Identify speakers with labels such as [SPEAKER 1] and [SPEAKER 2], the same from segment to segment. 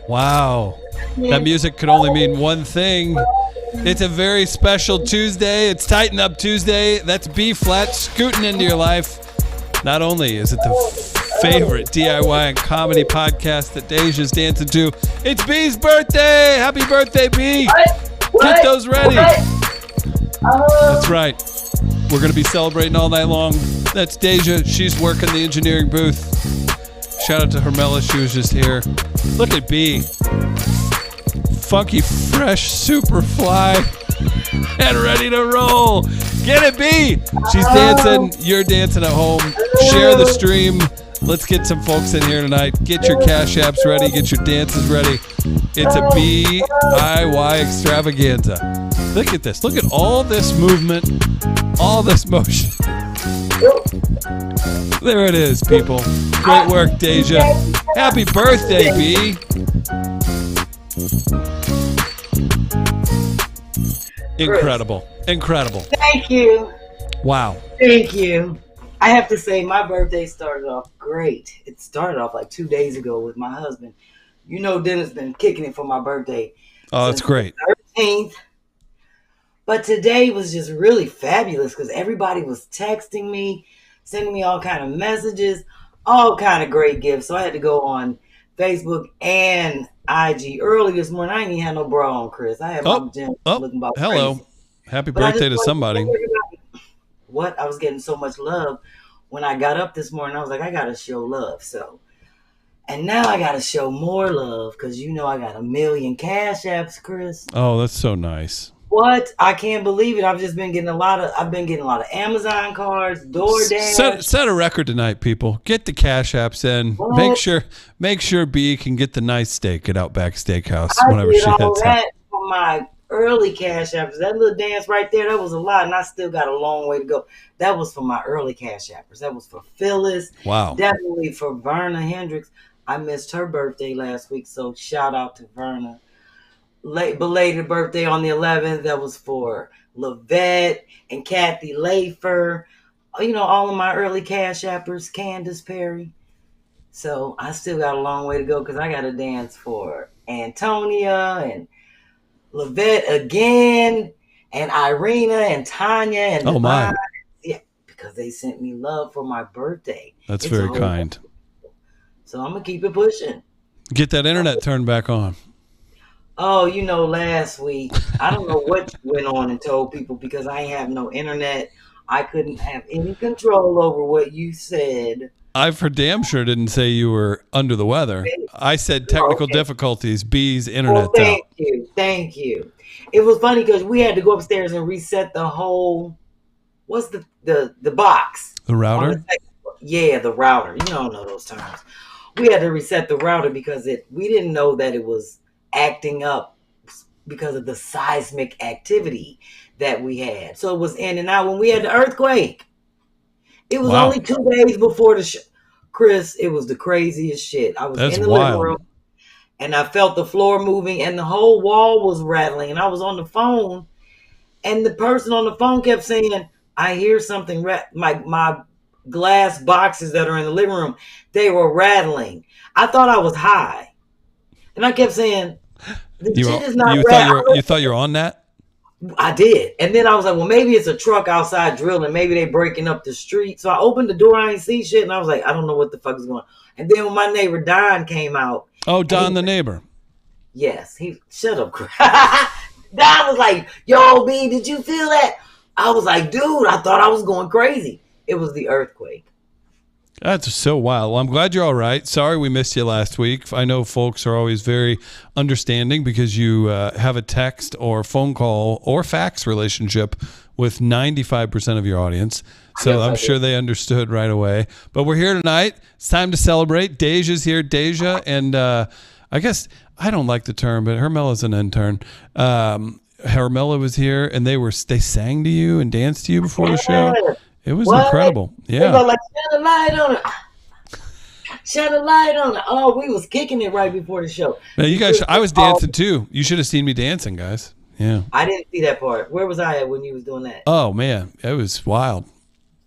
[SPEAKER 1] Wow. That music could only mean one thing. It's a very special Tuesday. It's Tighten Up Tuesday. That's B-Phlat scooting into your life. Not only is it the favorite DIY and comedy podcast that Deja's dancing to, it's B's birthday. Happy birthday, B. Get those ready. That's right. We're going to be celebrating all night long. That's Deja. She's working the engineering booth. Shout out to Hermela. She was just here. Look at B. Funky, fresh, super fly, and ready to roll. Get it, B. She's dancing. You're dancing at home. Share the stream. Let's get some folks in here tonight. Get your cash apps ready. Get your dances ready. It's a DIY extravaganza. Look at this. Look at all this movement, all this motion. There it is, people. Great work, Deja. Happy birthday, B. Incredible. Incredible.
[SPEAKER 2] Thank you.
[SPEAKER 1] Wow.
[SPEAKER 2] Thank you. I have to say, my birthday started off great. It started off like 2 days ago with my husband. You know, Dennis been kicking it for my birthday.
[SPEAKER 1] Oh, that's great.
[SPEAKER 2] 13th. But today was just really fabulous because everybody was texting me, sending me all kind of messages, all kind of great gifts. So I had to go on Facebook and IG early this morning. I ain't even had no bra on, Chris. I had my gym looking about
[SPEAKER 1] hello.
[SPEAKER 2] crazy.
[SPEAKER 1] Happy birthday to somebody.
[SPEAKER 2] What? I was getting so much love when I got up this morning. I was like, I got to show love. So, and now I got to show more love because you know I got 1 million cash apps, Chris.
[SPEAKER 1] Oh, that's so nice.
[SPEAKER 2] What? I can't believe it. I've been getting a lot of Amazon cards, DoorDash.
[SPEAKER 1] Set a record tonight, people. Get the cash apps in.
[SPEAKER 2] What?
[SPEAKER 1] Make sure B can get the nice steak at Outback Steakhouse
[SPEAKER 2] I
[SPEAKER 1] whenever
[SPEAKER 2] did
[SPEAKER 1] she
[SPEAKER 2] all
[SPEAKER 1] heads
[SPEAKER 2] that
[SPEAKER 1] out.
[SPEAKER 2] for my early cash apps. That little dance right there, that was a lot, and I still got a long way to go. That was for my early cash appers. That was for Phyllis.
[SPEAKER 1] Wow.
[SPEAKER 2] Definitely for Verna Hendricks. I missed her birthday last week, so shout out to Verna. Late belated birthday on the 11th. That was for Lavette and Kathy Lafer. You know, all of my early cash appers, Candace Perry. So I still got a long way to go because I got to dance for Antonia and Lavette again and Irina and Tanya and
[SPEAKER 1] oh my,
[SPEAKER 2] yeah, because they sent me love for my birthday.
[SPEAKER 1] That's very kind.
[SPEAKER 2] So I'm gonna keep it pushing.
[SPEAKER 1] Get that internet turned back on.
[SPEAKER 2] Oh, you know, last week, I don't know what you went on and told people because I ain't have no internet. I couldn't have any control over what you said.
[SPEAKER 1] I for damn sure didn't say you were under the weather. I said technical difficulties. B's internet
[SPEAKER 2] out. Thank you. It was funny because we had to go upstairs and reset the whole, what's the box?
[SPEAKER 1] The router?
[SPEAKER 2] Yeah, the router. You don't know those terms. We had to reset the router because we didn't know that it was acting up because of the seismic activity that we had. So it was in and out when we had the earthquake. It was only 2 days before the show. Chris, it was the craziest shit. I was in the living room and I felt the floor moving and the whole wall was rattling and I was on the phone and the person on the phone kept saying, I hear something, my glass boxes that are in the living room, they were rattling. I thought I was high. And I kept saying,
[SPEAKER 1] you thought you were on that?
[SPEAKER 2] I did. And then I was like, well, maybe it's a truck outside drilling. Maybe they breaking up the street. So I opened the door. I ain't see shit. And I was like, I don't know what the fuck is going on. And then when my neighbor Don came out.
[SPEAKER 1] Oh, Don the neighbor.
[SPEAKER 2] Yes. Shut up. Don was like, yo, B, did you feel that? I was like, dude, I thought I was going crazy. It was the earthquake.
[SPEAKER 1] That's so wild. Well, I'm glad you're all right. Sorry we missed you last week. I know folks are always very understanding because you have a text or phone call or fax relationship with 95% of your audience. So I'm sure they understood right away. But we're here tonight. It's time to celebrate. Deja's here. Deja and I guess I don't like the term, but Hermela's an intern. Hermela was here and they sang to you and danced to you before the show. It was incredible. Yeah.
[SPEAKER 2] They go like, shine a light on it. Shine a light on it. Oh, we was kicking it right before the show.
[SPEAKER 1] Now, you guys, I was dancing too. You should have seen me dancing, guys. Yeah.
[SPEAKER 2] I didn't see that part. Where was I at when you was doing that?
[SPEAKER 1] Oh man, it was wild.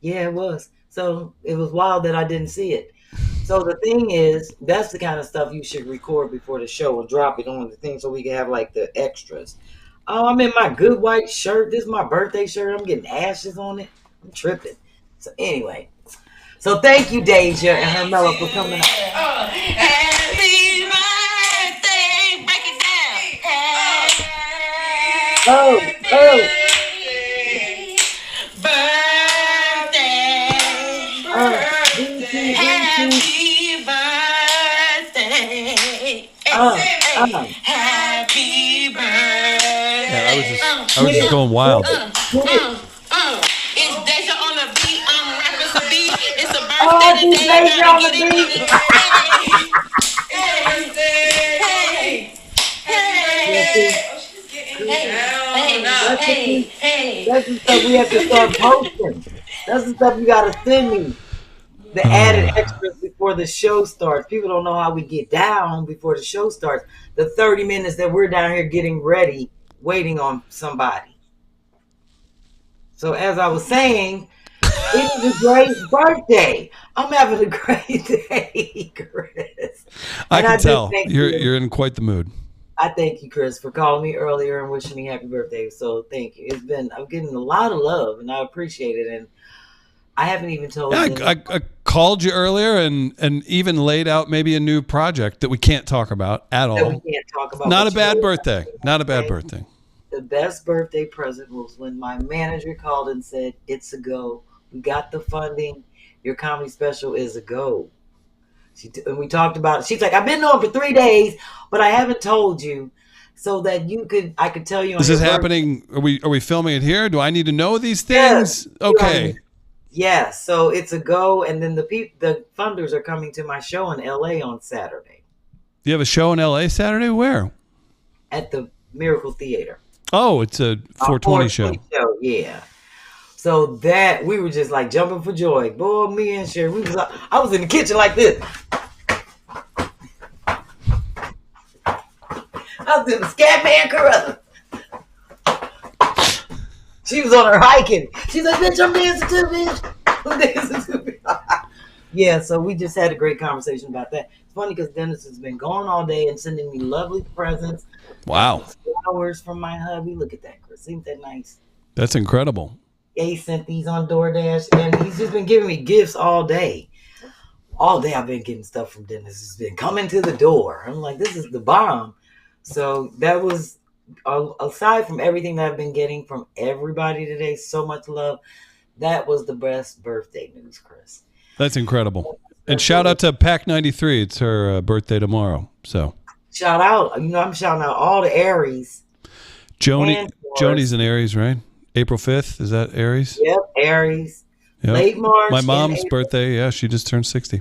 [SPEAKER 2] Yeah, it was. So it was wild that I didn't see it. So the thing is, that's the kind of stuff you should record before the show and drop it on the thing so we can have like the extras. Oh, I'm in my good white shirt. This is my birthday shirt. I'm getting ashes on it. I'm tripping. So anyway, so thank you, Deja and Hermela, for coming out.
[SPEAKER 3] Happy birthday, break it down.
[SPEAKER 2] Oh,
[SPEAKER 3] Birthday, happy birthday, happy birthday.
[SPEAKER 1] Yeah, I was just going wild.
[SPEAKER 3] It's Deja on the beat. I'm rapping some beat. It's a
[SPEAKER 2] Oh,
[SPEAKER 3] birthday
[SPEAKER 2] it's
[SPEAKER 3] today.
[SPEAKER 2] Deja on the beat. That's the stuff we have to start posting. That's the stuff you gotta send me. The added extras before the show starts. People don't know how we get down before the show starts. The 30 minutes that we're down here getting ready, waiting on somebody. So as I was saying, it is a great birthday. I'm having a great day, Chris.
[SPEAKER 1] I can tell you're in quite the mood.
[SPEAKER 2] I thank you, Chris, for calling me earlier and wishing me happy birthday. So thank you. I'm getting a lot of love, and I appreciate it. And I haven't even told you.
[SPEAKER 1] I called you earlier and even laid out maybe a new project that we can't talk about at all.
[SPEAKER 2] That we can't talk about.
[SPEAKER 1] Not a bad birthday. Not a bad birthday.
[SPEAKER 2] The best birthday present was when my manager called and said, "It's a go. We got the funding. Your comedy special is a go." And we talked about it. She's like, "I've been on for 3 days, but I haven't told you so that I could tell you."
[SPEAKER 1] This is happening. Are we filming it here? Do I need to know these things? Yes. Okay.
[SPEAKER 2] Yeah. So it's a go, and then the funders are coming to my show in LA on Saturday.
[SPEAKER 1] You have a show in LA Saturday? Where?
[SPEAKER 2] At the Miracle Theater.
[SPEAKER 1] Oh, it's a 420 show.
[SPEAKER 2] Yeah. So that we were just like jumping for joy. Boy, me and Sherri, I was in the kitchen like this. I was in the Scatman Carruthers. She was on her hiking. She's like, "Bitch, I'm dancing too, bitch. I'm dancing too." Yeah, so we just had a great conversation about that. It's funny because Dennis has been gone all day and sending me lovely presents.
[SPEAKER 1] Wow.
[SPEAKER 2] Flowers from my hubby. Look at that, Chris. Ain't that nice?
[SPEAKER 1] That's incredible.
[SPEAKER 2] He sent these on DoorDash, and he's just been giving me gifts all day. All day I've been getting stuff from Dennis. It's been coming to the door. I'm like, this is the bomb. So that was, aside from everything that I've been getting from everybody today, so much love. That was the best birthday news, Chris.
[SPEAKER 1] That's incredible. And shout out to Pack 93. It's her birthday tomorrow. So
[SPEAKER 2] shout out. I'm shouting out all the Aries.
[SPEAKER 1] Joni's an Aries, right? April 5th. Is that Aries?
[SPEAKER 2] Yep, Aries. Yep. Late March.
[SPEAKER 1] My mom's birthday. Yeah, she just turned 60.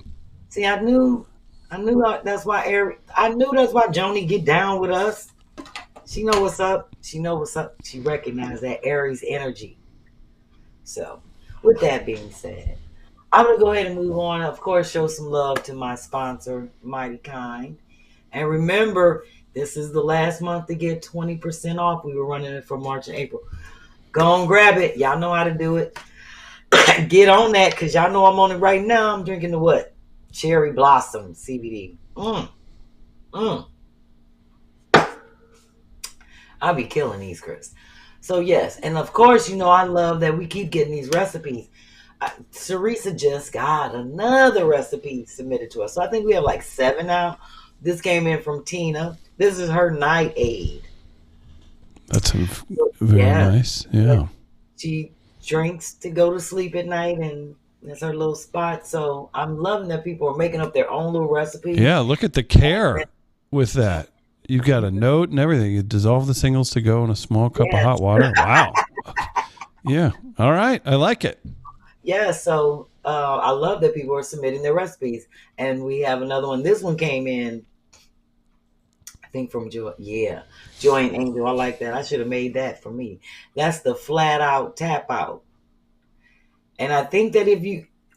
[SPEAKER 2] See, I knew that's why Joni get down with us. She know what's up. She recognized that Aries energy. So, with that being said, I'm going to go ahead and move on. Of course, show some love to my sponsor, Mighty Kind. And remember, this is the last month to get 20% off. We were running it for March and April. Go and grab it. Y'all know how to do it. Get on that because y'all know I'm on it right now. I'm drinking the what? Cherry Blossom CBD. I'll be killing these, Chris. So, yes. And, of course, I love that we keep getting these recipes. Teresa just got another recipe submitted to us. So, I think we have like 7 now. This came in from Tina. This is her night aid.
[SPEAKER 1] That's very nice. Yeah.
[SPEAKER 2] She drinks to go to sleep at night, and that's her little spot. So I'm loving that people are making up their own little recipes.
[SPEAKER 1] Yeah, look at the care with that. You've got a note and everything. You dissolve the singles to go in a small cup of hot water. Wow. Yeah. All right. I like it.
[SPEAKER 2] Yeah. So I love that people are submitting their recipes. And we have another one. This one came in, I think from Joy. Yeah. Joy and Angel. I like that. I should have made that for me. That's the flat out tap out. And I think that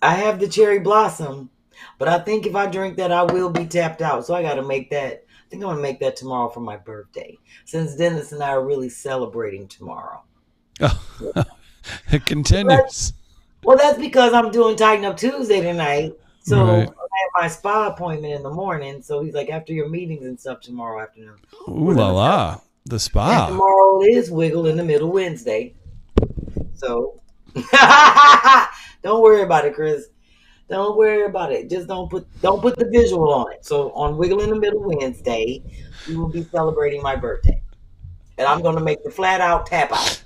[SPEAKER 2] I have the cherry blossom, but I think if I drink that, I will be tapped out. So I got to make that think I'm going to make that tomorrow for my birthday, since Dennis and I are really celebrating tomorrow.
[SPEAKER 1] It continues.
[SPEAKER 2] Well, that's because I'm doing Tighten Up Tuesday tonight. So
[SPEAKER 1] Right.
[SPEAKER 2] I have my spa appointment in the morning. So he's like, after your meetings and stuff tomorrow afternoon.
[SPEAKER 1] Ooh la la. The
[SPEAKER 2] And
[SPEAKER 1] spa.
[SPEAKER 2] tomorrow is Wiggle in the Middle Wednesday. So don't worry about it, Chris. Don't worry about it. Just don't put the visual on it. So on Wiggle in the Middle Wednesday, we will be celebrating my birthday. And I'm going to make the flat out tap out.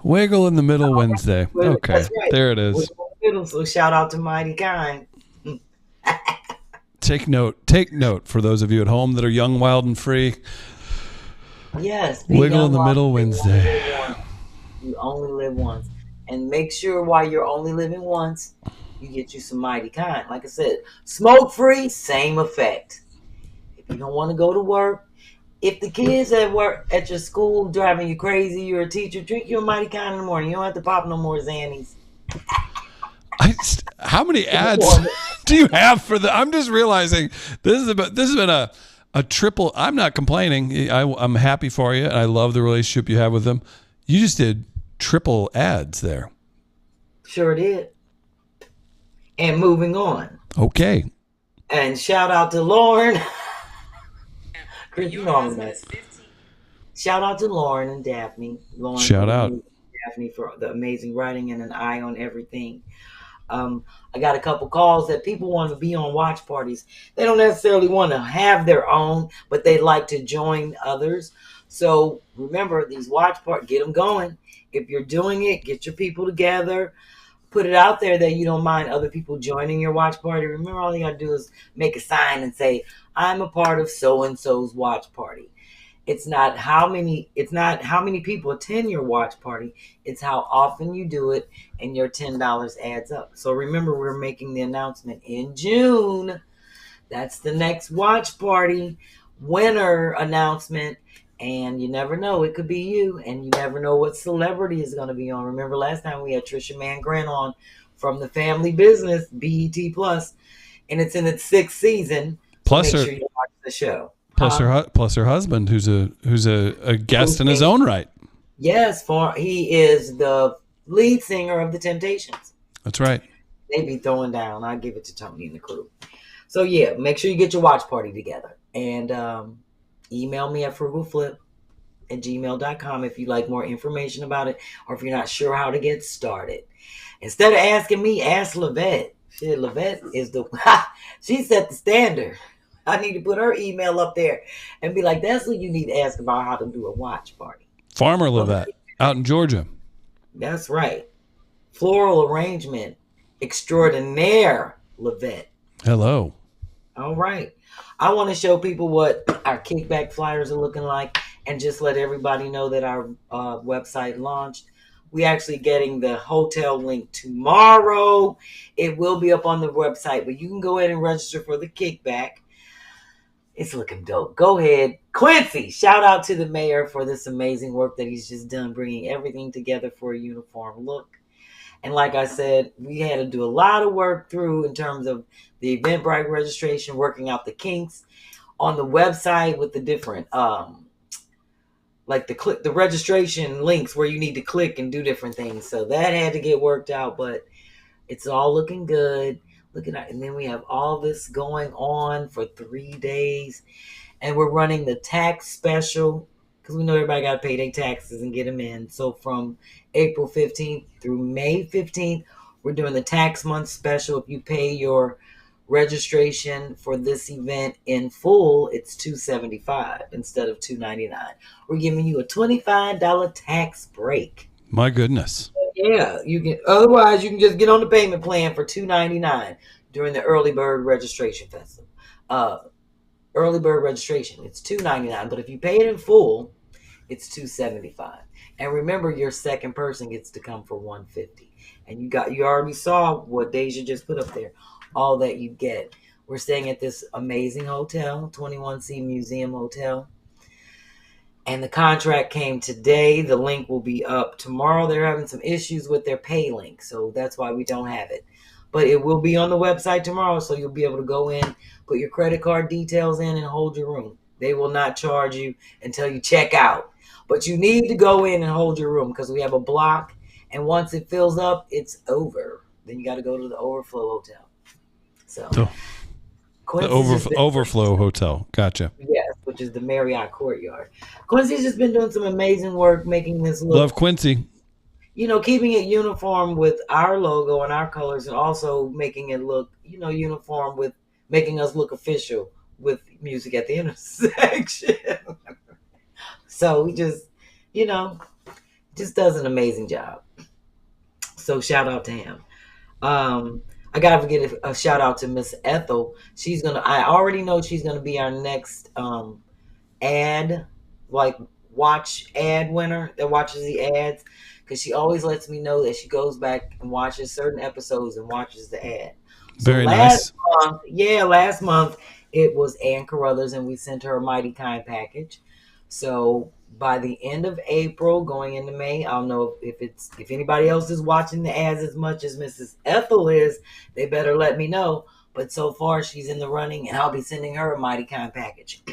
[SPEAKER 1] Wiggle in the middle Wednesday. Okay.
[SPEAKER 2] That's right.
[SPEAKER 1] There it is.
[SPEAKER 2] Wiggle in the Middle, so shout out to Mighty Kind.
[SPEAKER 1] Take note for those of you at home that are young, wild, and free.
[SPEAKER 2] Yes. be
[SPEAKER 1] Wiggle in
[SPEAKER 2] young,
[SPEAKER 1] the
[SPEAKER 2] wild,
[SPEAKER 1] middle
[SPEAKER 2] free.
[SPEAKER 1] Wednesday.
[SPEAKER 2] You only live once. And make sure while you're only living once, you get you some Mighty Kind. Like I said, smoke free, same effect. If you don't want to go to work, if the kids at work at your school driving you crazy, you're a teacher, drink your Mighty Kind in the morning. You don't have to pop no more Xannies.
[SPEAKER 1] How many ads do you have for the? I'm just realizing this has been a triple. I'm not complaining. I'm happy for you, and I love the relationship you have with them. You just did triple ads there.
[SPEAKER 2] Sure did. And moving on.
[SPEAKER 1] Okay.
[SPEAKER 2] And shout out to Lauren. Chris, you know I'm that. Shout out to Lauren and Daphne. Lauren,
[SPEAKER 1] Shout out.
[SPEAKER 2] Daphne for the amazing writing and an eye on everything. I got a couple calls that people want to be on watch parties. They don't necessarily want to have their own, but they like to join others. So remember, these watch parties, get them going. If you're doing it, get your people together. Put it out there that you don't mind other people joining your watch party. Remember, all you got to do is make a sign and say, I'm a part of so-and-so's watch party. It's not how many people attend your watch party. It's how often you do it, and your $10 adds up. So remember, we're making the announcement in June. That's the next watch party winner announcement. And you never know, it could be you, and you never know what celebrity is going to be on. Remember last time we had Trisha Mann-Grant on from the family business, BET Plus, and it's in its 6th season.
[SPEAKER 1] Plus,
[SPEAKER 2] make sure you watch the show.
[SPEAKER 1] Plus her husband, who's a guest in his own right.
[SPEAKER 2] Yes, he is the lead singer of the Temptations.
[SPEAKER 1] That's right.
[SPEAKER 2] They be throwing down. I give it to Tony and the crew. So yeah, make sure you get your watch party together, and email me at frugalflip@gmail.com if you'd like more information about it, or if you're not sure how to get started. Instead of asking me, ask Lavette. Shit, Lavette is she set the standard. I need to put her email up there and be like, that's what you need to ask about, how to do a watch party.
[SPEAKER 1] Farmer Lavette out in Georgia.
[SPEAKER 2] That's right. Floral arrangement extraordinaire Lavette.
[SPEAKER 1] Hello.
[SPEAKER 2] All right. I want to show people what our kickback flyers are looking like, and just let everybody know that our website launched. We actually getting the hotel link tomorrow. It will be up on the website, but you can go ahead and register for the kickback. It's looking dope. Go ahead. Quincy, shout out to the mayor for this amazing work that he's just done, bringing everything together for a uniform look. And like I said, we had to do a lot of work through in terms of the Eventbrite registration, working out the kinks on the website with the different, like the registration links where you need to click and do different things. So that had to get worked out, but it's all looking good. And then we have all this going on for 3 days, and we're running the tax special because we know everybody got to pay their taxes and get them in. So from April 15th through May 15th, we're doing the tax month special. If you pay your registration for this event in full, it's $275 instead of $299. We're giving you a $25 tax break.
[SPEAKER 1] My goodness.
[SPEAKER 2] Yeah, you can. Otherwise, you can just get on the payment plan for $299 during the early bird registration festival. Early bird registration, it's $299, but if you pay it in full, it's $275. And remember, your second person gets to come for $150. And you already saw what Deja just put up there. All that you get. We're staying at this amazing hotel, 21C Museum Hotel. And the contract came today. The link will be up tomorrow. They're having some issues with their pay link, so that's why we don't have it. but it will be on the website tomorrow, so you'll be able to go in, put your credit card details in, and hold your room. They will not charge you until you check out, but you need to go in and hold your room because we have a block, and once it fills up, it's over. Then you got to go to the overflow hotel. So
[SPEAKER 1] the overflow hotel. Gotcha.
[SPEAKER 2] Yes, which is the Marriott Courtyard. Quincy's just been doing some amazing work making this look.
[SPEAKER 1] Love Quincy.
[SPEAKER 2] Keeping it uniform with our logo and our colors, and also making it look, uniform with making us look official with music at the intersection. So he just does an amazing job. So shout out to him. I gotta give a shout out to Miss Ethel. I already know she's gonna be our next watch ad winner that watches the ads, because she always lets me know that she goes back and watches certain episodes and watches the ad.
[SPEAKER 1] Very nice.
[SPEAKER 2] Last month it was Ann Carruthers, and we sent her a Mighty Kind package. So by the end of April, going into May, I'll know if anybody else is watching the ads as much as Mrs. Ethel is. They better let me know. But so far, she's in the running, and I'll be sending her a Mighty Kind package.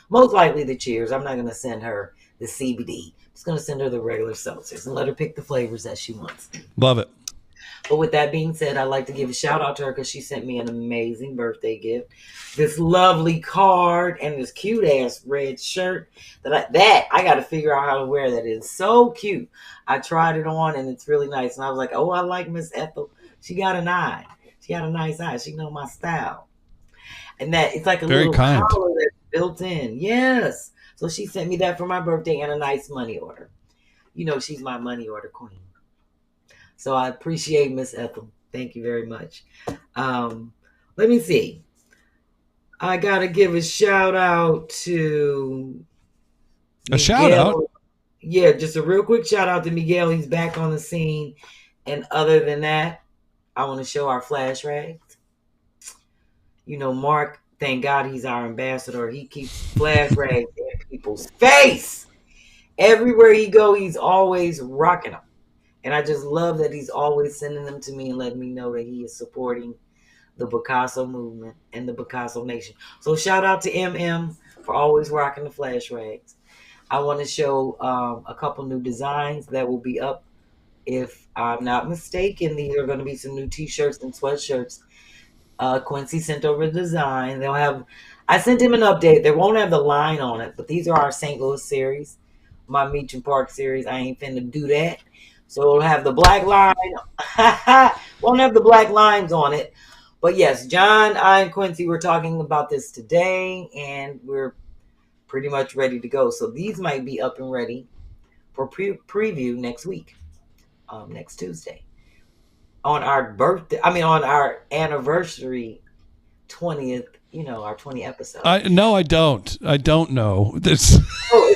[SPEAKER 2] Most likely the Cheers. I'm not going to send her the CBD. I'm just going to send her the regular seltzers and let her pick the flavors that she wants.
[SPEAKER 1] Love it.
[SPEAKER 2] But with that being said, I'd like to give a shout out to her because she sent me an amazing birthday gift. This lovely card and this cute ass red shirt that I got to figure out how to wear. That is so cute. I tried it on and it's really nice. And I was like, oh, I like Miss Ethel. She got an eye. She got a nice eye. She know my style. And that it's like a
[SPEAKER 1] very
[SPEAKER 2] little
[SPEAKER 1] kind
[SPEAKER 2] collar that's built in. Yes. So she sent me that for my birthday and a nice money order. She's my money order queen. So I appreciate Miss Ethel. Thank you very much. Let me see. I got to give a shout out to Miguel.
[SPEAKER 1] Shout out?
[SPEAKER 2] Yeah, just a real quick shout out to Miguel. He's back on the scene. And other than that, I want to show our flash rags. Mark, thank God he's our ambassador. He keeps flash rags in people's face. Everywhere he go, he's always rocking them. And I just love that he's always sending them to me and letting me know that he is supporting the Picasso movement and the Picasso Nation. So shout out to MM for always rocking the flash rags. I want to show a couple new designs that will be up. If I'm not mistaken, these are going to be some new t-shirts and sweatshirts. Quincy sent over the design. I sent him an update. They won't have the line on it, but these are our St. Louis series, my Meacham Park series. I ain't finna do that. So it'll have the black line. Won't have the black lines on it. But yes, John, I, and Quincy were talking about this today, and we're pretty much ready to go. So these might be up and ready for preview next week, next Tuesday. On our anniversary 20th, our 20th episode.
[SPEAKER 1] No, I don't. I don't know. This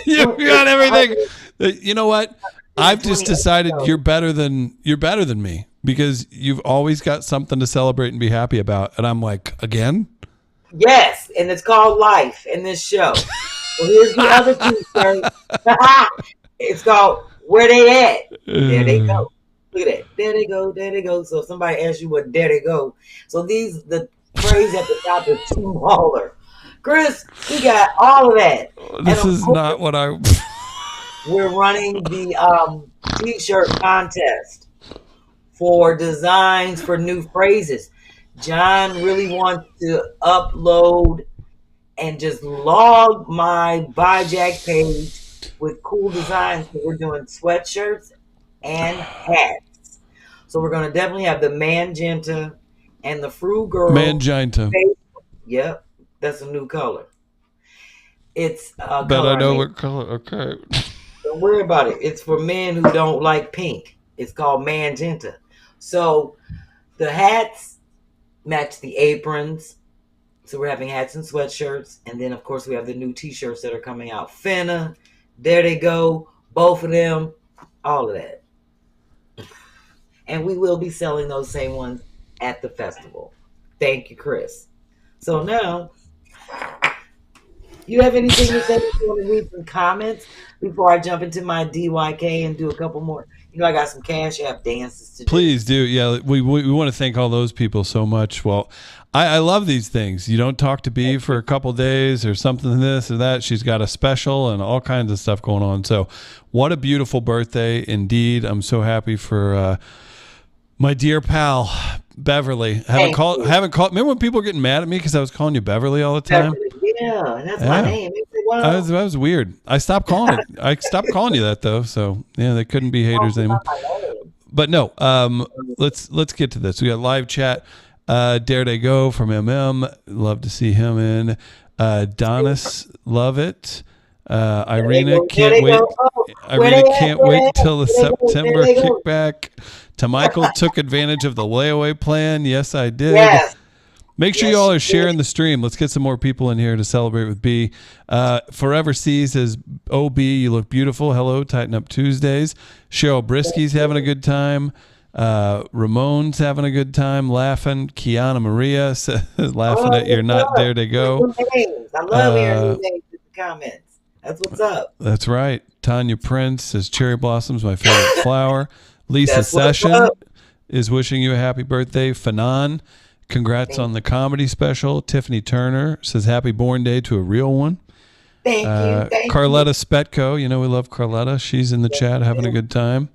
[SPEAKER 1] you got everything. You know what? I've just decided you're better than me because you've always got something to celebrate and be happy about. And I'm like, again?
[SPEAKER 2] Yes, and it's called life in this show. Well, here's the other t-shirt. It's called Where They At? There they go. Look at that. There they go. There they go. So if somebody asks you what there they go. So the phrase at the top is smaller. Chris, we got all of that.
[SPEAKER 1] This is not what I...
[SPEAKER 2] We're running the t-shirt contest for designs for new phrases. John really wants to upload and just log my BuyJack page with cool designs. So we're doing sweatshirts and hats. So we're going to definitely have the Magenta and the Fru Girl.
[SPEAKER 1] Magenta.
[SPEAKER 2] Yep, that's a new color. It's
[SPEAKER 1] but I know what color. Okay.
[SPEAKER 2] Don't worry about it. It's for men who don't like pink. It's called Magenta. So the hats match the aprons. So we're having hats and sweatshirts. And then, of course, we have the new t-shirts that are coming out. Finna, there they go. Both of them. All of that. And we will be selling those same ones at the festival. Thank you, Chris. So now, you have anything to say? You want to read some comments before I jump into my DYK and do a couple more? I got some Cash App dances to do.
[SPEAKER 1] Please do. Yeah, we want to thank all those people so much. Well, I love these things. You don't talk to B for a couple days or something, this or that. She's got a special and all kinds of stuff going on. So what a beautiful birthday indeed. I'm so happy for my dear pal, Beverly. Haven't called. Remember when people were getting mad at me because I was calling you Beverly all the time?
[SPEAKER 2] Beverly, yeah, that's my name.
[SPEAKER 1] That was weird. I stopped calling it. I stopped calling you that though. So yeah, they couldn't be haters anymore. But no, let's get to this. We got live chat. Dare They Go from MM. Love to see him in. Donis, love it. Irina can't wait. Irina can't wait till the September kickback. To Michael, took advantage of the layaway plan. Yes, I did.
[SPEAKER 2] Yes.
[SPEAKER 1] Make sure you all are sharing the stream. Let's get some more people in here to celebrate with B. Forever C says, OB, you look beautiful. Hello, Tighten Up Tuesdays. Cheryl Brisky's having a good time. Ramon's having a good time, laughing. Kiana Maria says, laughing at you're not Dare to Go.
[SPEAKER 2] I love hearing new names in the comments. That's what's up.
[SPEAKER 1] That's right. Tanya Prince says, Cherry Blossom's my favorite flower. Lisa Session is wishing you a happy birthday. Fanon, congrats on the comedy special. Tiffany Turner says, happy born day to a real one.
[SPEAKER 2] Thank you.
[SPEAKER 1] Carletta Spetko, we love Carletta. She's in the chat having a good time.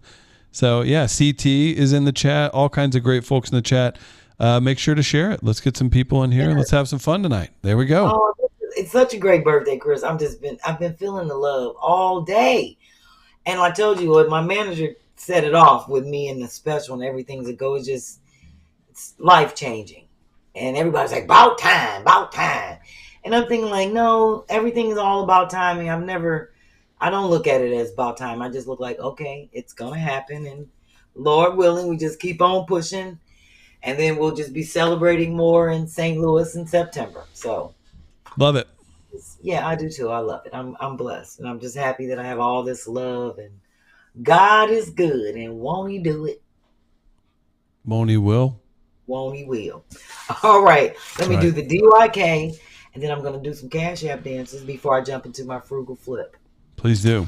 [SPEAKER 1] So, yeah, CT is in the chat. All kinds of great folks in the chat. Make sure to share it. Let's get some people in here. Let's have some fun tonight. There we go.
[SPEAKER 2] Oh, it's such a great birthday, Chris. I've been feeling the love all day. And I told you what, my manager set it off with me and the special and everything's a go. It's life-changing. And everybody's like, about time. And I'm thinking like, no, everything is all about timing. I don't look at it as about time. I just look like, okay, it's going to happen. And Lord willing, we just keep on pushing. And then we'll just be celebrating more in St. Louis in September. So.
[SPEAKER 1] Love it.
[SPEAKER 2] Yeah, I do too. I love it. I'm blessed. And I'm just happy that I have all this love. And God is good. And won't he do it?
[SPEAKER 1] Won't he will?
[SPEAKER 2] Won't he will. All right. Let me do the DYK. And then I'm going to do some Cash App dances before I jump into my frugal flip.
[SPEAKER 1] Please do.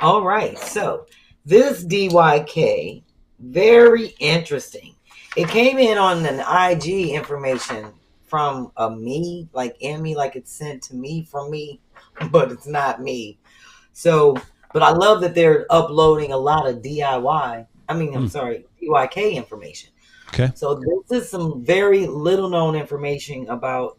[SPEAKER 2] All right. So this DYK, very interesting. It came in on an IG information from me, like Emmy, like it's sent to me from me, but it's not me. So, but I love that they're uploading a lot of DIY. DYK information.
[SPEAKER 1] Okay.
[SPEAKER 2] So this is some very little known information about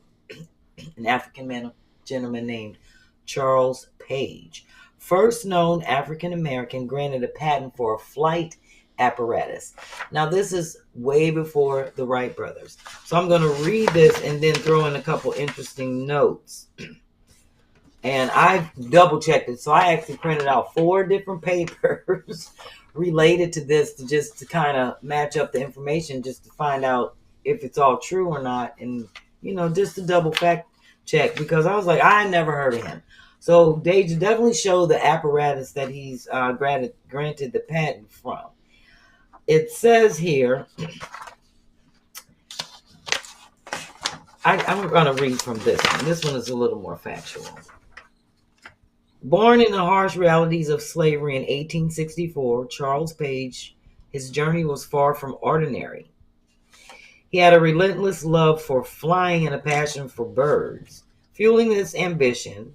[SPEAKER 2] an African gentleman named Charles Page. First known African American granted a patent for a flight apparatus. Now this is way before the Wright brothers. So I'm going to read this and then throw in a couple interesting notes. And I've double checked it. So I actually printed out 4 different papers related to this to kind of match up the information just to find out if it's all true or not. And, just to double fact check because I was like, I never heard of him. So they definitely show the apparatus that he's granted the patent from. It says here, I'm going to read from this one. This one is a little more factual. Born in the harsh realities of slavery in 1864, Charles Page, his journey was far from ordinary. He had a relentless love for flying and a passion for birds. Fueling this ambition,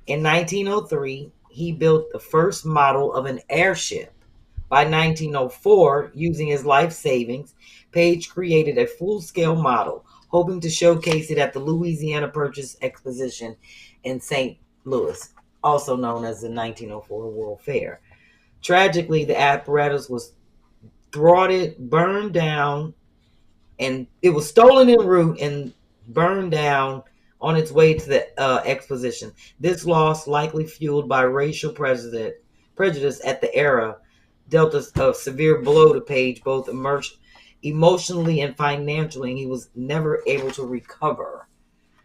[SPEAKER 2] in 1903, he built the first model of an airship. By 1904, using his life savings, Page created a full-scale model, hoping to showcase it at the Louisiana Purchase Exposition in St. Louis, also known as the 1904 World Fair. Tragically, the apparatus was thwarted, burned down, and it was stolen en route and burned down on its way to the exposition. This loss, likely fueled by racial prejudice at the era, dealt a severe blow to Page, both emotionally and financially, and he was never able to recover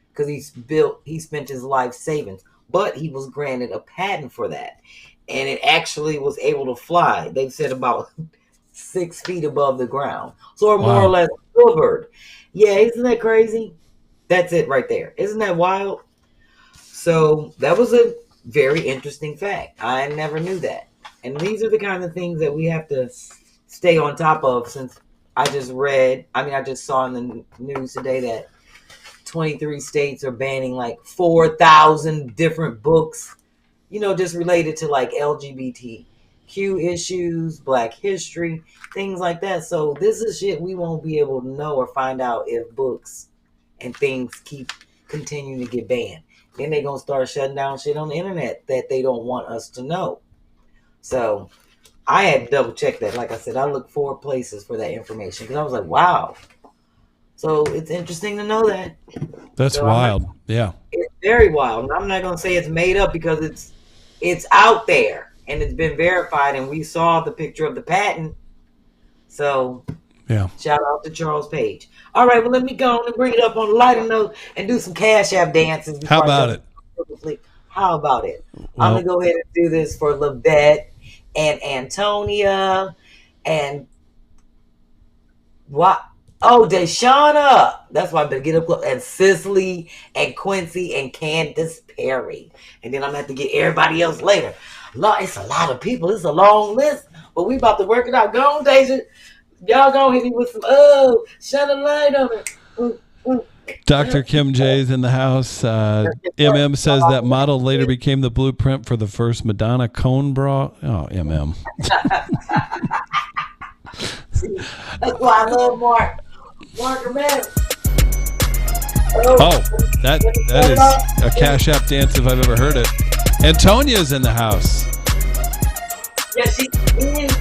[SPEAKER 2] because he spent his life savings. But he was granted a patent for that, and it actually was able to fly. They've said about 6 feet above the ground, so it more or less hovered. Yeah, isn't that crazy? That's it right there. Isn't that wild? So that was a very interesting fact. I never knew that. And these are the kind of things that we have to stay on top of, since I just saw in the news today that 23 states are banning like 4,000 different books, just related to like LGBTQ issues, Black history, things like that. So this is shit we won't be able to know or find out if books and things keep continuing to get banned. Then they're going to start shutting down shit on the internet that they don't want us to know. So I had to double check that. Like I said, I looked 4 places for that information because I was like, wow. So it's interesting to know that.
[SPEAKER 1] That's wild. Yeah.
[SPEAKER 2] It's very wild. And I'm not going to say it's made up because it's out there and it's been verified and we saw the picture of the patent. So
[SPEAKER 1] yeah. Shout
[SPEAKER 2] out to Charles Page. All right, well, let me go on and bring it up on a lighter note and do some Cash App dances.
[SPEAKER 1] How about it?
[SPEAKER 2] How about it?
[SPEAKER 1] Well,
[SPEAKER 2] I'm going to go ahead and do this for Lavette and Antonia and what? Oh, Deshauna. That's why I better get up close. And Cicely and Quincy and Candace Perry. And then I'm going to have to get everybody else later. It's a lot of people. It's a long list. But we about to work it out. Go on, Deja. Y'all gonna hit me with some, shine a light on it.
[SPEAKER 1] Dr. Kim J's in the house. MM says that model later became the blueprint for the first Madonna cone bra. Oh, MM.
[SPEAKER 2] That's why I love Mark. Mark man.
[SPEAKER 1] Oh, that is a Cash App dance if I've ever heard it. Antonia's in the house.
[SPEAKER 2] Yeah, she is.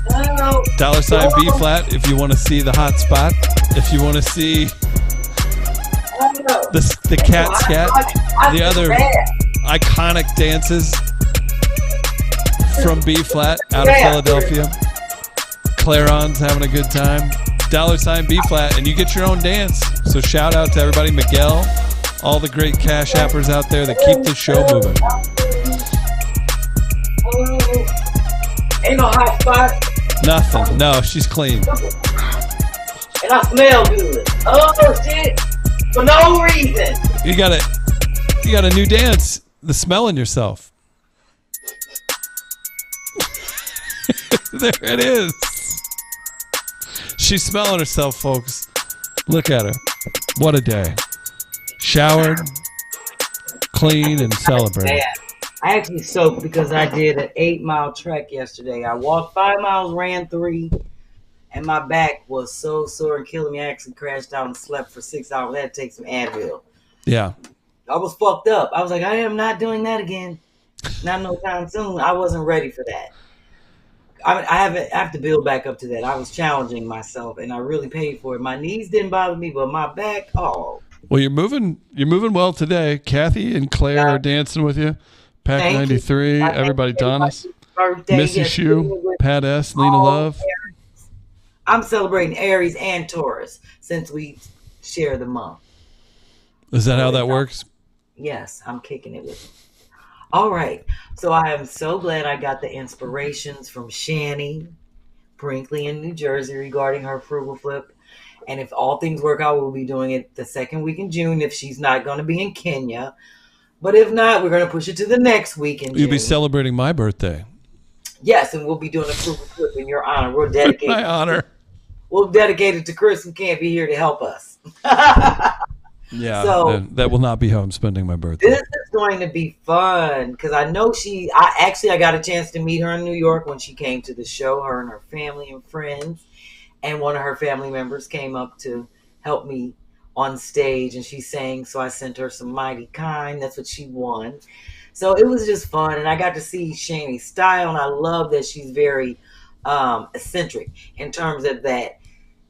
[SPEAKER 2] $$
[SPEAKER 1] $B-Phlat if you want to see the hot spot. If you want to see the cat scat, the other iconic dances from B-Phlat out of Philadelphia. Claron's having a good time. $B-Phlat, and you get your own dance. So shout out to everybody, Miguel, all the great Cash Appers out there that keep the show moving.
[SPEAKER 2] Ain't no hot spot.
[SPEAKER 1] Nothing. No, she's clean.
[SPEAKER 2] And I smell good. Oh shit! For no reason.
[SPEAKER 1] You got a new dance. The smell in yourself. There it is. She's smelling herself, folks. Look at her. What a day. Showered, clean, and celebrated.
[SPEAKER 2] I actually soaked because I did an 8-mile trek yesterday. I walked 5 miles, ran 3, and my back was so sore and killing me. I actually crashed down and slept for 6 hours. I had to take some Advil.
[SPEAKER 1] Yeah.
[SPEAKER 2] I was fucked up. I was like, I am not doing that again. Not no time soon. I wasn't ready for that. I have to build back up to that. I was challenging myself, and I really paid for it. My knees didn't bother me, but my back, oh.
[SPEAKER 1] Well, you're moving well today. Kathy and Claire are dancing with you. Pack 93, everybody, Donis, Missy Shoe, Pat S, Lena Love.
[SPEAKER 2] I'm celebrating Aries and Taurus since we share the month.
[SPEAKER 1] Is that how that works?
[SPEAKER 2] Yes, I'm kicking it with them. All right. So I am so glad I got the inspirations from Shani Brinkley in New Jersey regarding her frugal flip. And if all things work out, we'll be doing it the second week in June if she's not going to be in Kenya. But if not, we're going to push it to the next week in June.
[SPEAKER 1] You'll be celebrating my birthday.
[SPEAKER 2] Yes, and we'll be doing a frugal flip in your honor. We're dedicated.
[SPEAKER 1] My honor.
[SPEAKER 2] We'll dedicate it to Chris, who can't be here to help us.
[SPEAKER 1] Yeah,
[SPEAKER 2] so
[SPEAKER 1] that will not be how I'm spending my birthday.
[SPEAKER 2] This is going to be fun because I know I got a chance to meet her in New York when she came to the show, her and her family and friends. And one of her family members came up to help me on stage and she sang. So I sent her some Mighty Kind. That's what she won. So it was just fun. And I got to see Shani's style. And I love that she's very eccentric in terms of that.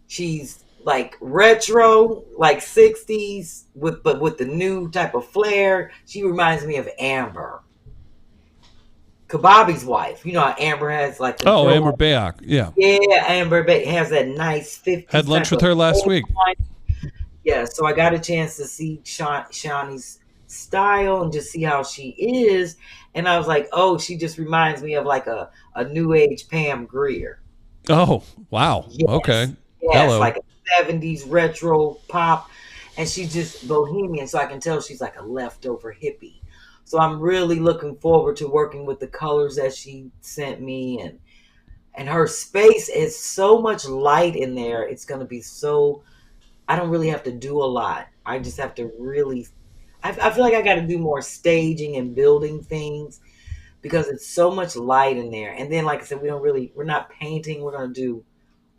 [SPEAKER 2] She's like retro, like 60s, but with the new type of flair. She reminds me of Amber, Kababi's wife. You know how Amber has like the
[SPEAKER 1] Amber Bayok. Yeah,
[SPEAKER 2] Amber has that nice 50s.
[SPEAKER 1] Had lunch with her last week.
[SPEAKER 2] Yeah, so I got a chance to see Shani's style and just see how she is, and I was like, oh, she just reminds me of like a new age Pam Grier.
[SPEAKER 1] Oh wow, yes. Okay.
[SPEAKER 2] Yes,
[SPEAKER 1] hello.
[SPEAKER 2] Like a 70s retro pop, and she's just bohemian, so I can tell she's like a leftover hippie. So I'm really looking forward to working with the colors that she sent me, and her space is so much light in there. It's going to be so, I don't really have to do a lot. I just have to really, I feel like I got to do more staging and building things because it's so much light in there. And then, like I said, we're not painting. We're going to do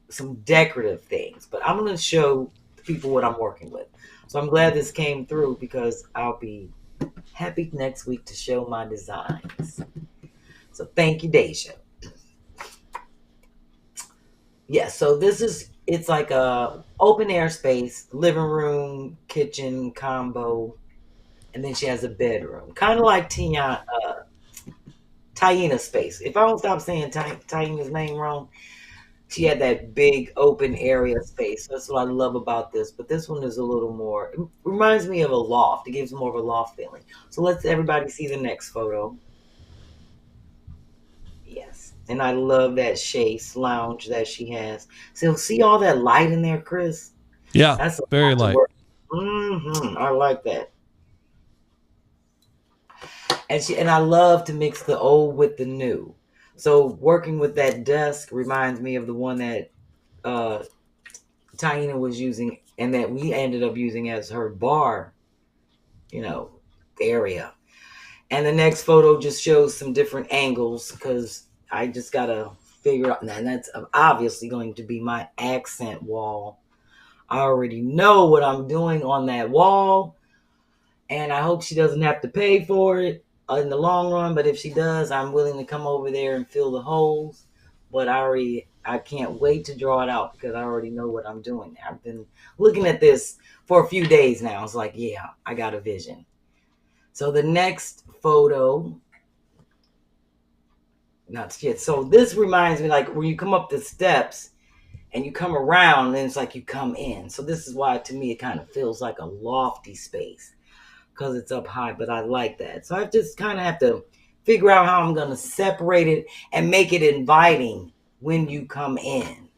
[SPEAKER 2] some decorative things, but I'm going to show people what I'm working with. So I'm glad this came through because I'll be happy next week to show my designs. So thank you, Deja. Yeah, so it's like a open air space, living room, kitchen combo, and then she has a bedroom. Kind of like Tyena's space. If I don't stop saying Tyena's name wrong, she had that big open area space. That's what I love about this. But this one is a little more, it reminds me of a loft. It gives more of a loft feeling. So let's everybody see the next photo. Yes. And I love that chaise lounge that she has. So see all that light in there, Chris?
[SPEAKER 1] Yeah,
[SPEAKER 2] That's
[SPEAKER 1] very light.
[SPEAKER 2] I like that. And I love to mix the old with the new. So working with that desk reminds me of the one that Tyena was using and that we ended up using as her bar, area. And the next photo just shows some different angles because I just gotta figure out, and that's obviously going to be my accent wall. I already know what I'm doing on that wall, and I hope she doesn't have to pay for it in the long run, but if she does, I'm willing to come over there and fill the holes. But I can't wait to draw it out because I already know what I'm doing there. I've been looking at this for a few days now. It's like, yeah, I got a vision. So the next photo, not yet. So this reminds me like where you come up the steps and you come around and it's like you come in. So this is why to me it kind of feels like a lofty space because it's up high, but I like that. So I just kind of have to figure out how I'm going to separate it and make it inviting when you come in.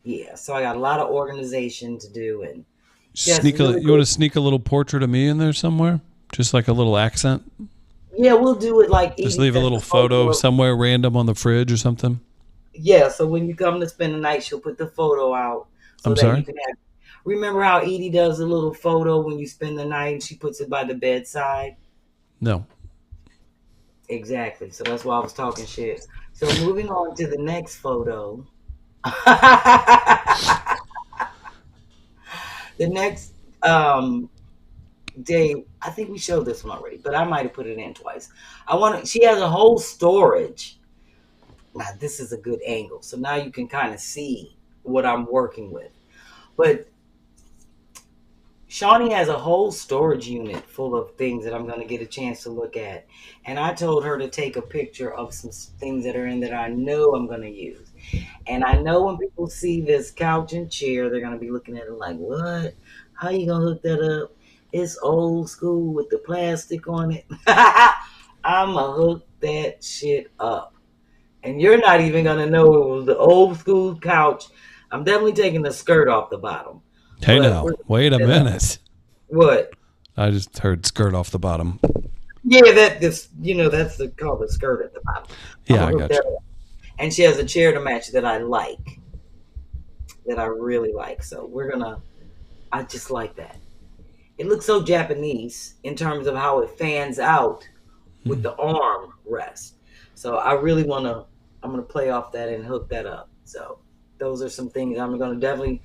[SPEAKER 2] Yeah, so I got a lot of organization to do. And
[SPEAKER 1] you want to sneak a little portrait of me in there somewhere? Just like a little accent?
[SPEAKER 2] Yeah, we'll do it like...
[SPEAKER 1] Just leave a little photo somewhere random on the fridge or something?
[SPEAKER 2] Yeah, so when you come to spend the night, she'll put the photo out. So
[SPEAKER 1] I'm sorry?
[SPEAKER 2] You can have, remember how Edie does a little photo when you spend the night and she puts it by the bedside?
[SPEAKER 1] No.
[SPEAKER 2] Exactly. So that's why I was talking shit. So moving on to the next photo. The next day, I think we showed this one already, but I might have put it in twice. She has a whole storage. Now this is a good angle. So now you can kind of see what I'm working with. But Shawnee has a whole storage unit full of things that I'm going to get a chance to look at. And I told her to take a picture of some things that are in that I know I'm going to use. And I know when people see this couch and chair, they're going to be looking at it like, what? How you going to hook that up? It's old school with the plastic on it. I'm going to hook that shit up. And you're not even going to know it was the old school couch. I'm definitely taking the skirt off the bottom.
[SPEAKER 1] Hey, now, wait a minute.
[SPEAKER 2] What?
[SPEAKER 1] I just heard skirt off the bottom.
[SPEAKER 2] Yeah, that's called the skirt at the bottom.
[SPEAKER 1] Yeah, I got you.
[SPEAKER 2] And she has a chair to match that I like, that I really like. So I just like that. It looks so Japanese in terms of how it fans out with the arm rest. So I really I'm going to play off that and hook that up. So those are some things I'm going to definitely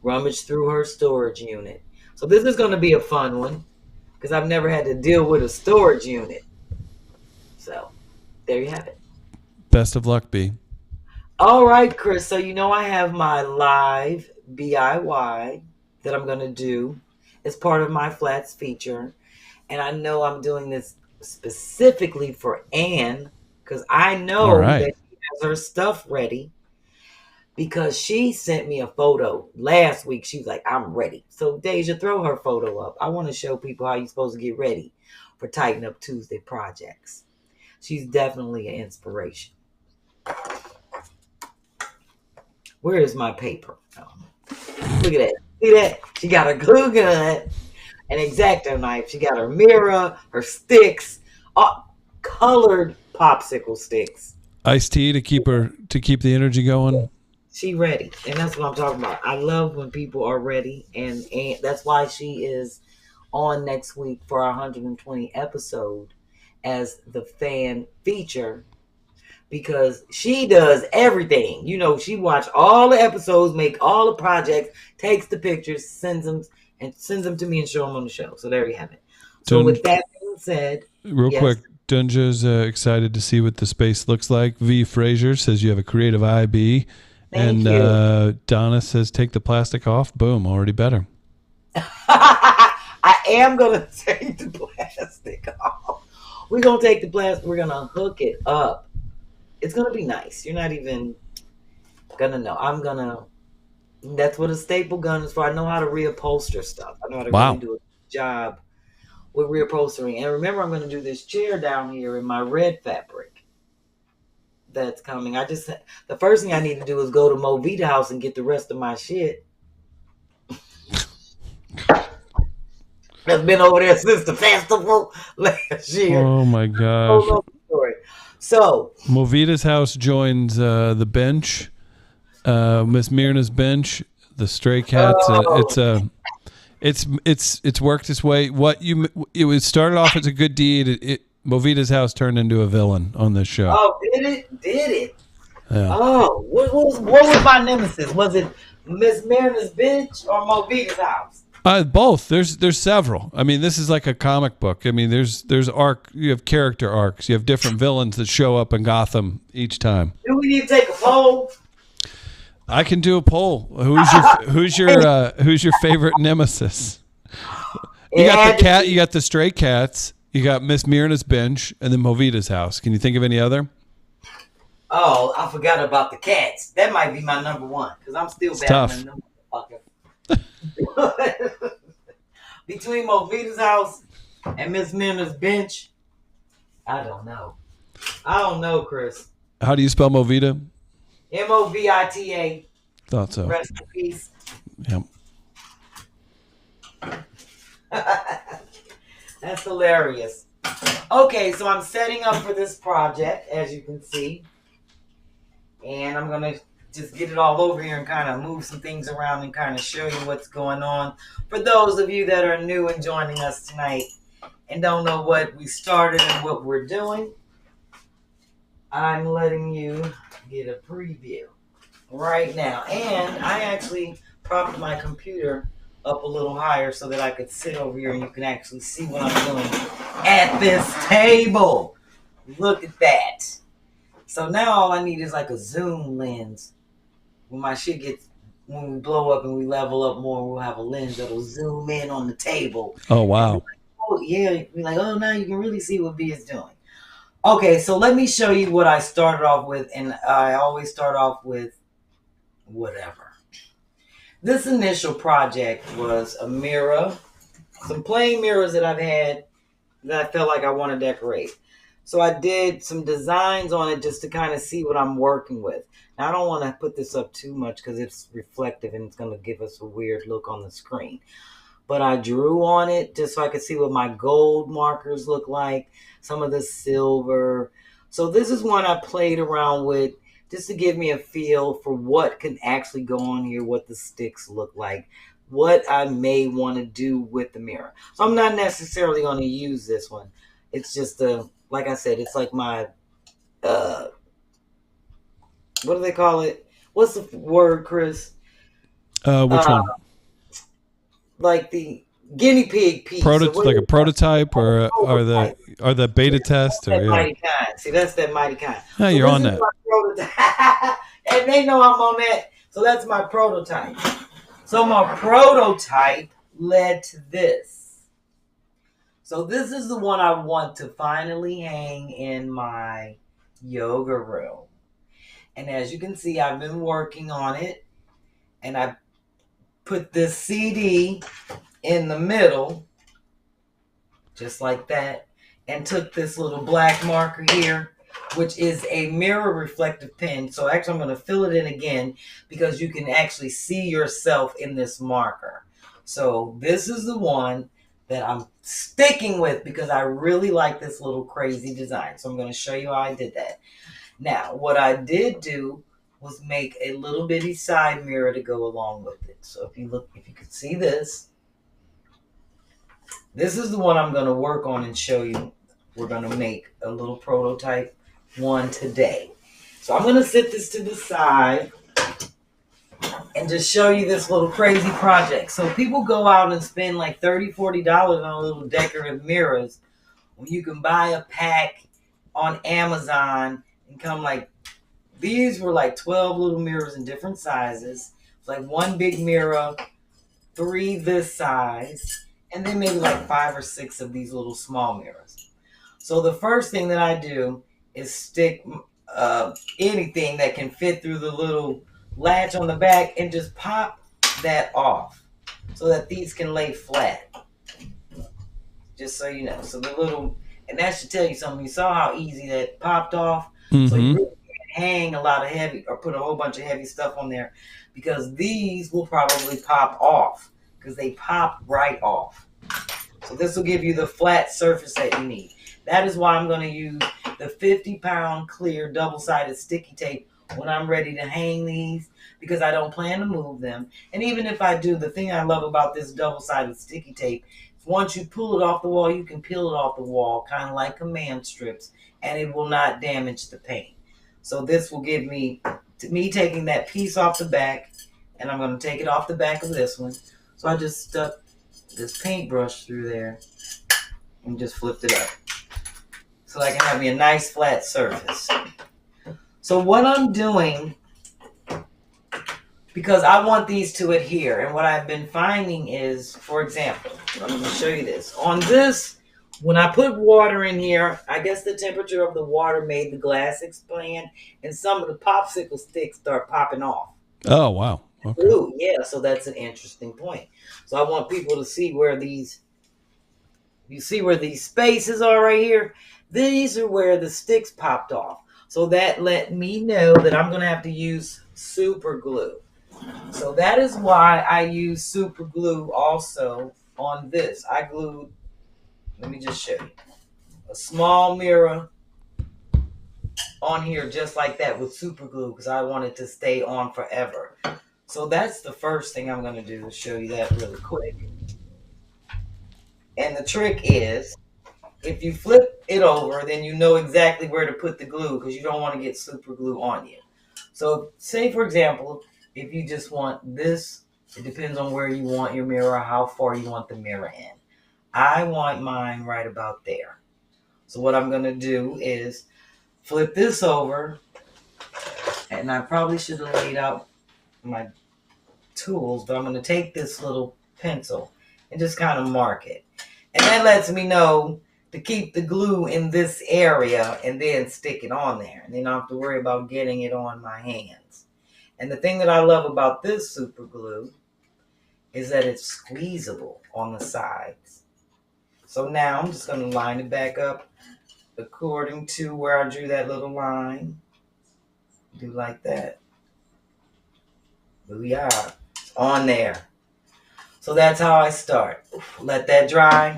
[SPEAKER 2] rummage through her storage unit. So this is going to be a fun one because I've never had to deal with a storage unit. So there you have it.
[SPEAKER 1] Best of luck, B.
[SPEAKER 2] All right, Chris. So I have my live DIY that I'm going to do as part of my Flats feature. And I know I'm doing this specifically for Anne because I know that she has her stuff ready. Because she sent me a photo last week. She was like, I'm ready. So Deja, throw her photo up. I want to show people how you're supposed to get ready for Tighten Up Tuesday projects. She's definitely an inspiration. Where is my paper? Oh, look at that. See that? She got her glue gun, an X-Acto knife. She got her mirror, her sticks, Colored popsicle sticks.
[SPEAKER 1] Iced tea to keep the energy going.
[SPEAKER 2] She ready, and that's what I'm talking about. I love when people are ready, and that's why she is on next week for our 120 episode as the fan feature, because she does everything. You know, she watch all the episodes, make all the projects, takes the pictures, sends them to me and show them on the show. So there you have it. So with that being said,
[SPEAKER 1] real quick, Dunja's excited to see what the space looks like. V. Frazier says you have a creative IB.
[SPEAKER 2] Thank you.
[SPEAKER 1] Donna says take the plastic off. Boom, already better.
[SPEAKER 2] I am going to take the plastic off. We're going to take the plastic. We're going to hook it up. It's going to be nice. You're not even going to know. That's what a staple gun is for. I know how to reupholster stuff. I know how to really do a job with reupholstering. And remember, I'm going to do this chair down here in my red fabric that's coming. The first thing I need to do is go to Movita House and get the rest of my shit. That's been over there since the festival last year.
[SPEAKER 1] Oh my gosh.
[SPEAKER 2] So
[SPEAKER 1] Movita's house joins the bench, Miss Myrna's bench, the stray cats. It's worked its way. It started off as a good deed. Movita's house turned into a villain on this show.
[SPEAKER 2] Oh, did it?
[SPEAKER 1] Yeah.
[SPEAKER 2] Oh, what was my nemesis? Was it Miss Myrna's bench or Movita's house?
[SPEAKER 1] Both. There's several. I mean, this is like a comic book. I mean, there's you have character arcs. You have different villains that show up in Gotham each time.
[SPEAKER 2] Do we need to take a poll?
[SPEAKER 1] I can do a poll. Who's your favorite nemesis? You got the cat. You got the stray cats. You got Miss Myrna's bench, and then Movita's house. Can you think of any other?
[SPEAKER 2] Oh, I forgot about the cats. That might be my number one because I'm still battling them motherfuckers. Between Movita's house and Miss Myrna's bench, I don't know, Chris.
[SPEAKER 1] How do you spell Movita?
[SPEAKER 2] Movita.
[SPEAKER 1] Thought so.
[SPEAKER 2] Rest in peace.
[SPEAKER 1] Yep.
[SPEAKER 2] That's hilarious. Okay, so I'm setting up for this project, as you can see. And I'm going to just get it all over here and kind of move some things around and kind of show you what's going on. For those of you that are new and joining us tonight and don't know what we started and what we're doing, I'm letting you get a preview right now. And I actually propped my computer up a little higher so that I could sit over here and you can actually see what I'm doing at this table. Look at that. So now all I need is like a zoom lens. When we blow up and we level up more, we'll have a lens that'll zoom in on the table.
[SPEAKER 1] Oh, wow.
[SPEAKER 2] We're like, oh, now you can really see what B is doing. Okay, so let me show you what I started off with, and I always start off with whatever. This initial project was a mirror, some plain mirrors that I've had that I felt like I want to decorate. So I did some designs on it just to kind of see what I'm working with. Now, I don't want to put this up too much because it's reflective and it's going to give us a weird look on the screen. But I drew on it just so I could see what my gold markers look like, some of the silver. So this is one I played around with just to give me a feel for what can actually go on here, what the sticks look like, what I may want to do with the mirror. So I'm not necessarily going to use this one. It's just like I said, it's like my, what do they call it? What's the word, Chris?
[SPEAKER 1] Which one?
[SPEAKER 2] Like the guinea pig piece.
[SPEAKER 1] Like a prototype or the beta test? Or,
[SPEAKER 2] mighty kind. See, that's that mighty kind.
[SPEAKER 1] Yeah, you're on that.
[SPEAKER 2] And they know I'm on that. So that's my prototype. So my prototype led to this. So this is the one I want to finally hang in my yoga room. And as you can see, I've been working on it. And I put this CD in the middle, just like that, and took this little black marker here, which is a mirror reflective pen. So actually I'm going to fill it in again because you can actually see yourself in this marker. So this is the one that I'm sticking with because I really like this little crazy design. So I'm going to show you how I did that. Now, what I did do was make a little bitty side mirror to go along with it. So if you can see this, this is the one I'm going to work on and show you. We're going to make a little prototype one today. So I'm going to sit this to the side and just show you this little crazy project. So people go out and spend like $30, $40 on little decorative mirrors when you can buy a pack on Amazon and come like, these were like 12 little mirrors in different sizes. It's like one big mirror, 3 this size, and then maybe like 5 or 6 of these little small mirrors. So the first thing that I do is stick anything that can fit through the little latch on the back and just pop that off so that these can lay flat. Just so you know. So the little, and that should tell you something. You saw how easy that popped off.
[SPEAKER 1] Mm-hmm.
[SPEAKER 2] So you really can't hang a lot of heavy or put a whole bunch of heavy stuff on there because these will probably pop off because they pop right off. So this will give you the flat surface that you need. That is why I'm going to use the 50-pound clear double-sided sticky tape when I'm ready to hang these because I don't plan to move them. And even if I do, the thing I love about this double-sided sticky tape is once you pull it off the wall, you can peel it off the wall, kind of like command strips, and it will not damage the paint. So this will give me taking that piece off the back, and I'm going to take it off the back of this one. So I just stuck this paintbrush through there and just flipped it up. So I can have me a nice flat surface. So what I'm doing, because I want these to adhere, and what I've been finding is, for example, I'm going to show you this. On this, when I put water in here, I guess the temperature of the water made the glass expand, and some of the popsicle sticks start popping off.
[SPEAKER 1] Oh, wow. Okay.
[SPEAKER 2] Ooh, yeah, so that's an interesting point. So I want people to see where these, you see where these spaces are right here? These are where the sticks popped off. So that let me know that I'm going to have to use super glue. So that is why I use super glue also on this. I glued, let me just show you, a small mirror on here just like that with super glue because I want it to stay on forever. So that's the first thing I'm going to do is show you that really quick. And the trick is, if you flip it over, then you know exactly where to put the glue because you don't want to get super glue on you. So say, for example, if you just want this, it depends on where you want your mirror, how far you want the mirror in. I want mine right about there. So what I'm going to do is flip this over, and I probably should have laid out my tools, but I'm going to take this little pencil and just kind of mark it. And that lets me know to keep the glue in this area and then stick it on there. And then I don't have to worry about getting it on my hands. And the thing that I love about this super glue is that it's squeezable on the sides. So now I'm just going to line it back up according to where I drew that little line. Do like that. Booyah. On there. So that's how I start. Let that dry.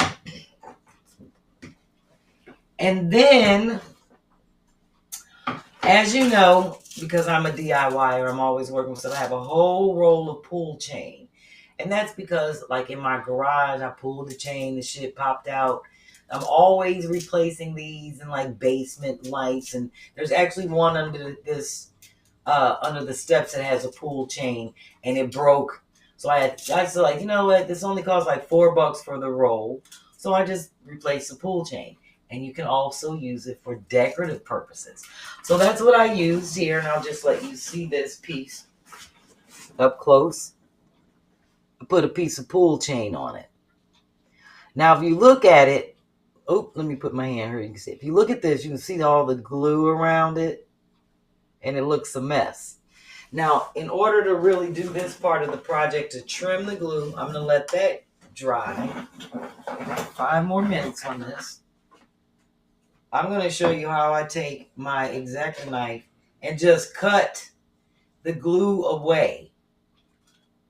[SPEAKER 2] And then, as you know, because I'm a DIYer, I'm always working with stuff, I have a whole roll of pull chain. And that's because, like in my garage, I pulled the chain, the shit popped out. I'm always replacing these in like basement lights. And there's actually one under this, under the steps that has a pull chain, and it broke. So I said, like, you know what? This only costs like $4 for the roll. So I just replaced the pull chain. And you can also use it for decorative purposes. So that's what I used here. And I'll just let you see this piece up close. I put a piece of pull chain on it. Now, if you look at it, oh, let me put my hand here. You can see. If you look at this, you can see all the glue around it. And it looks a mess. Now, in order to really do this part of the project, to trim the glue, I'm going to let that dry. 5 more minutes on this. I'm going to show you how I take my X-Acto knife and just cut the glue away.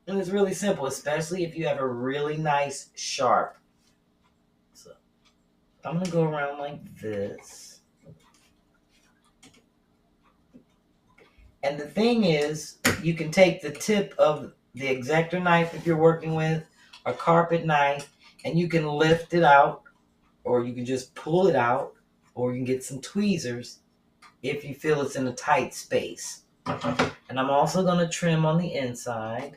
[SPEAKER 2] And it's really simple, especially if you have a really nice, sharp I'm going to go around like this. And the thing is, you can take the tip of the X-Acto knife if you're working with a carpet knife, and you can lift it out, or you can just pull it out, or you can get some tweezers if you feel it's in a tight space. And I'm also going to trim on the inside.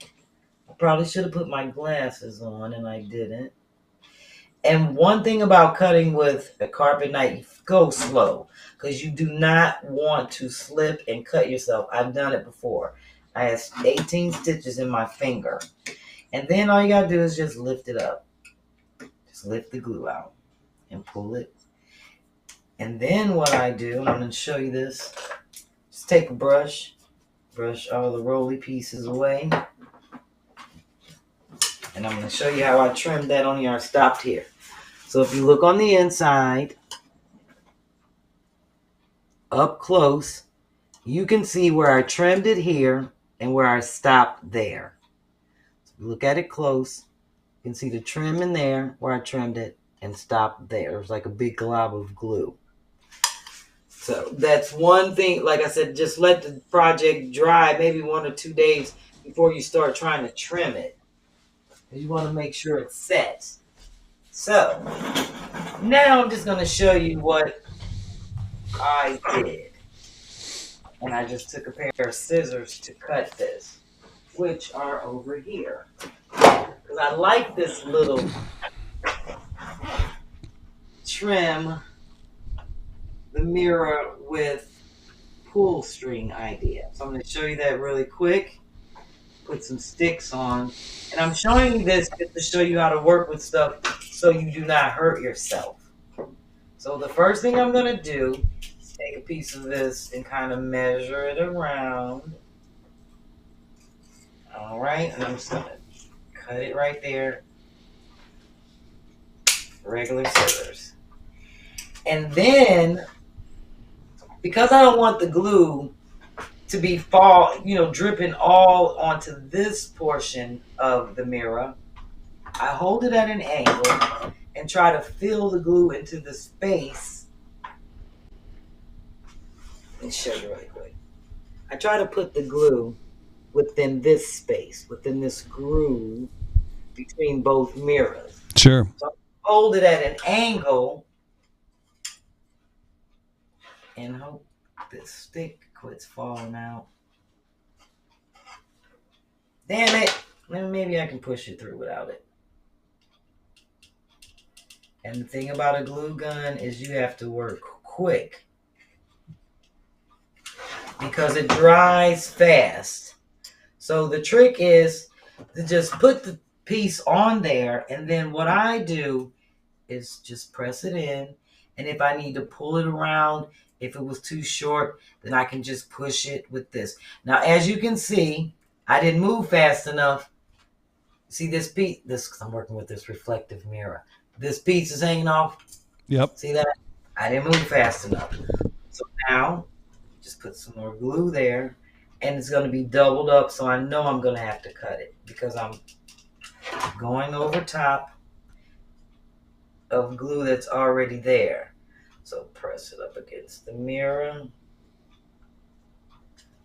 [SPEAKER 2] I probably should have put my glasses on, and I didn't. And one thing about cutting with a carpet knife, go slow, because you do not want to slip and cut yourself. I've done it before. I had 18 stitches in my finger. And then all you got to do is just lift it up. Just lift the glue out and pull it. And then what I do, and I'm going to show you this, just take a brush all the roly pieces away. And I'm going to show you how I trimmed that on here. I stopped here. So if you look on the inside, up close, you can see where I trimmed it here and where I stopped there. So if you look at it close, you can see the trim in there where I trimmed it and stopped there. It was like a big glob of glue. So that's one thing. Like I said, just let the project dry maybe 1 or 2 days before you start trying to trim it. You want to make sure it's set. So now I'm just going to show you what I did. And I just took a pair of scissors to cut this, which are over here. Because I like this little trim the mirror with pull string idea. So I'm going to show you that really quick. Put some sticks on. And I'm showing you this just to show you how to work with stuff so you do not hurt yourself. So the first thing I'm going to do is take a piece of this and kind of measure it around. All right. And I'm just going to cut it right there. Regular scissors. And then, because I don't want the glue to be dripping all onto this portion of the mirror, I hold it at an angle and try to fill the glue into the space. Let me show you really quick. I try to put the glue within this space, within this groove between both mirrors.
[SPEAKER 1] Sure.
[SPEAKER 2] So I hold it at an angle and hope this stick quits falling out. Damn it. Maybe I can push it through without it. And the thing about a glue gun is you have to work quick because it dries fast. So the trick is to just put the piece on there, and then what I do is just press it in. And if I need to pull it around, if it was too short, then I can just push it with this. Now, as you can see, I didn't move fast enough. See this piece? I'm working with this reflective mirror. This piece is hanging off.
[SPEAKER 1] Yep.
[SPEAKER 2] See that? I didn't move fast enough. So now, just put some more glue there. And it's going to be doubled up, so I know I'm going to have to cut it because I'm going over top of glue that's already there. So press it up against the mirror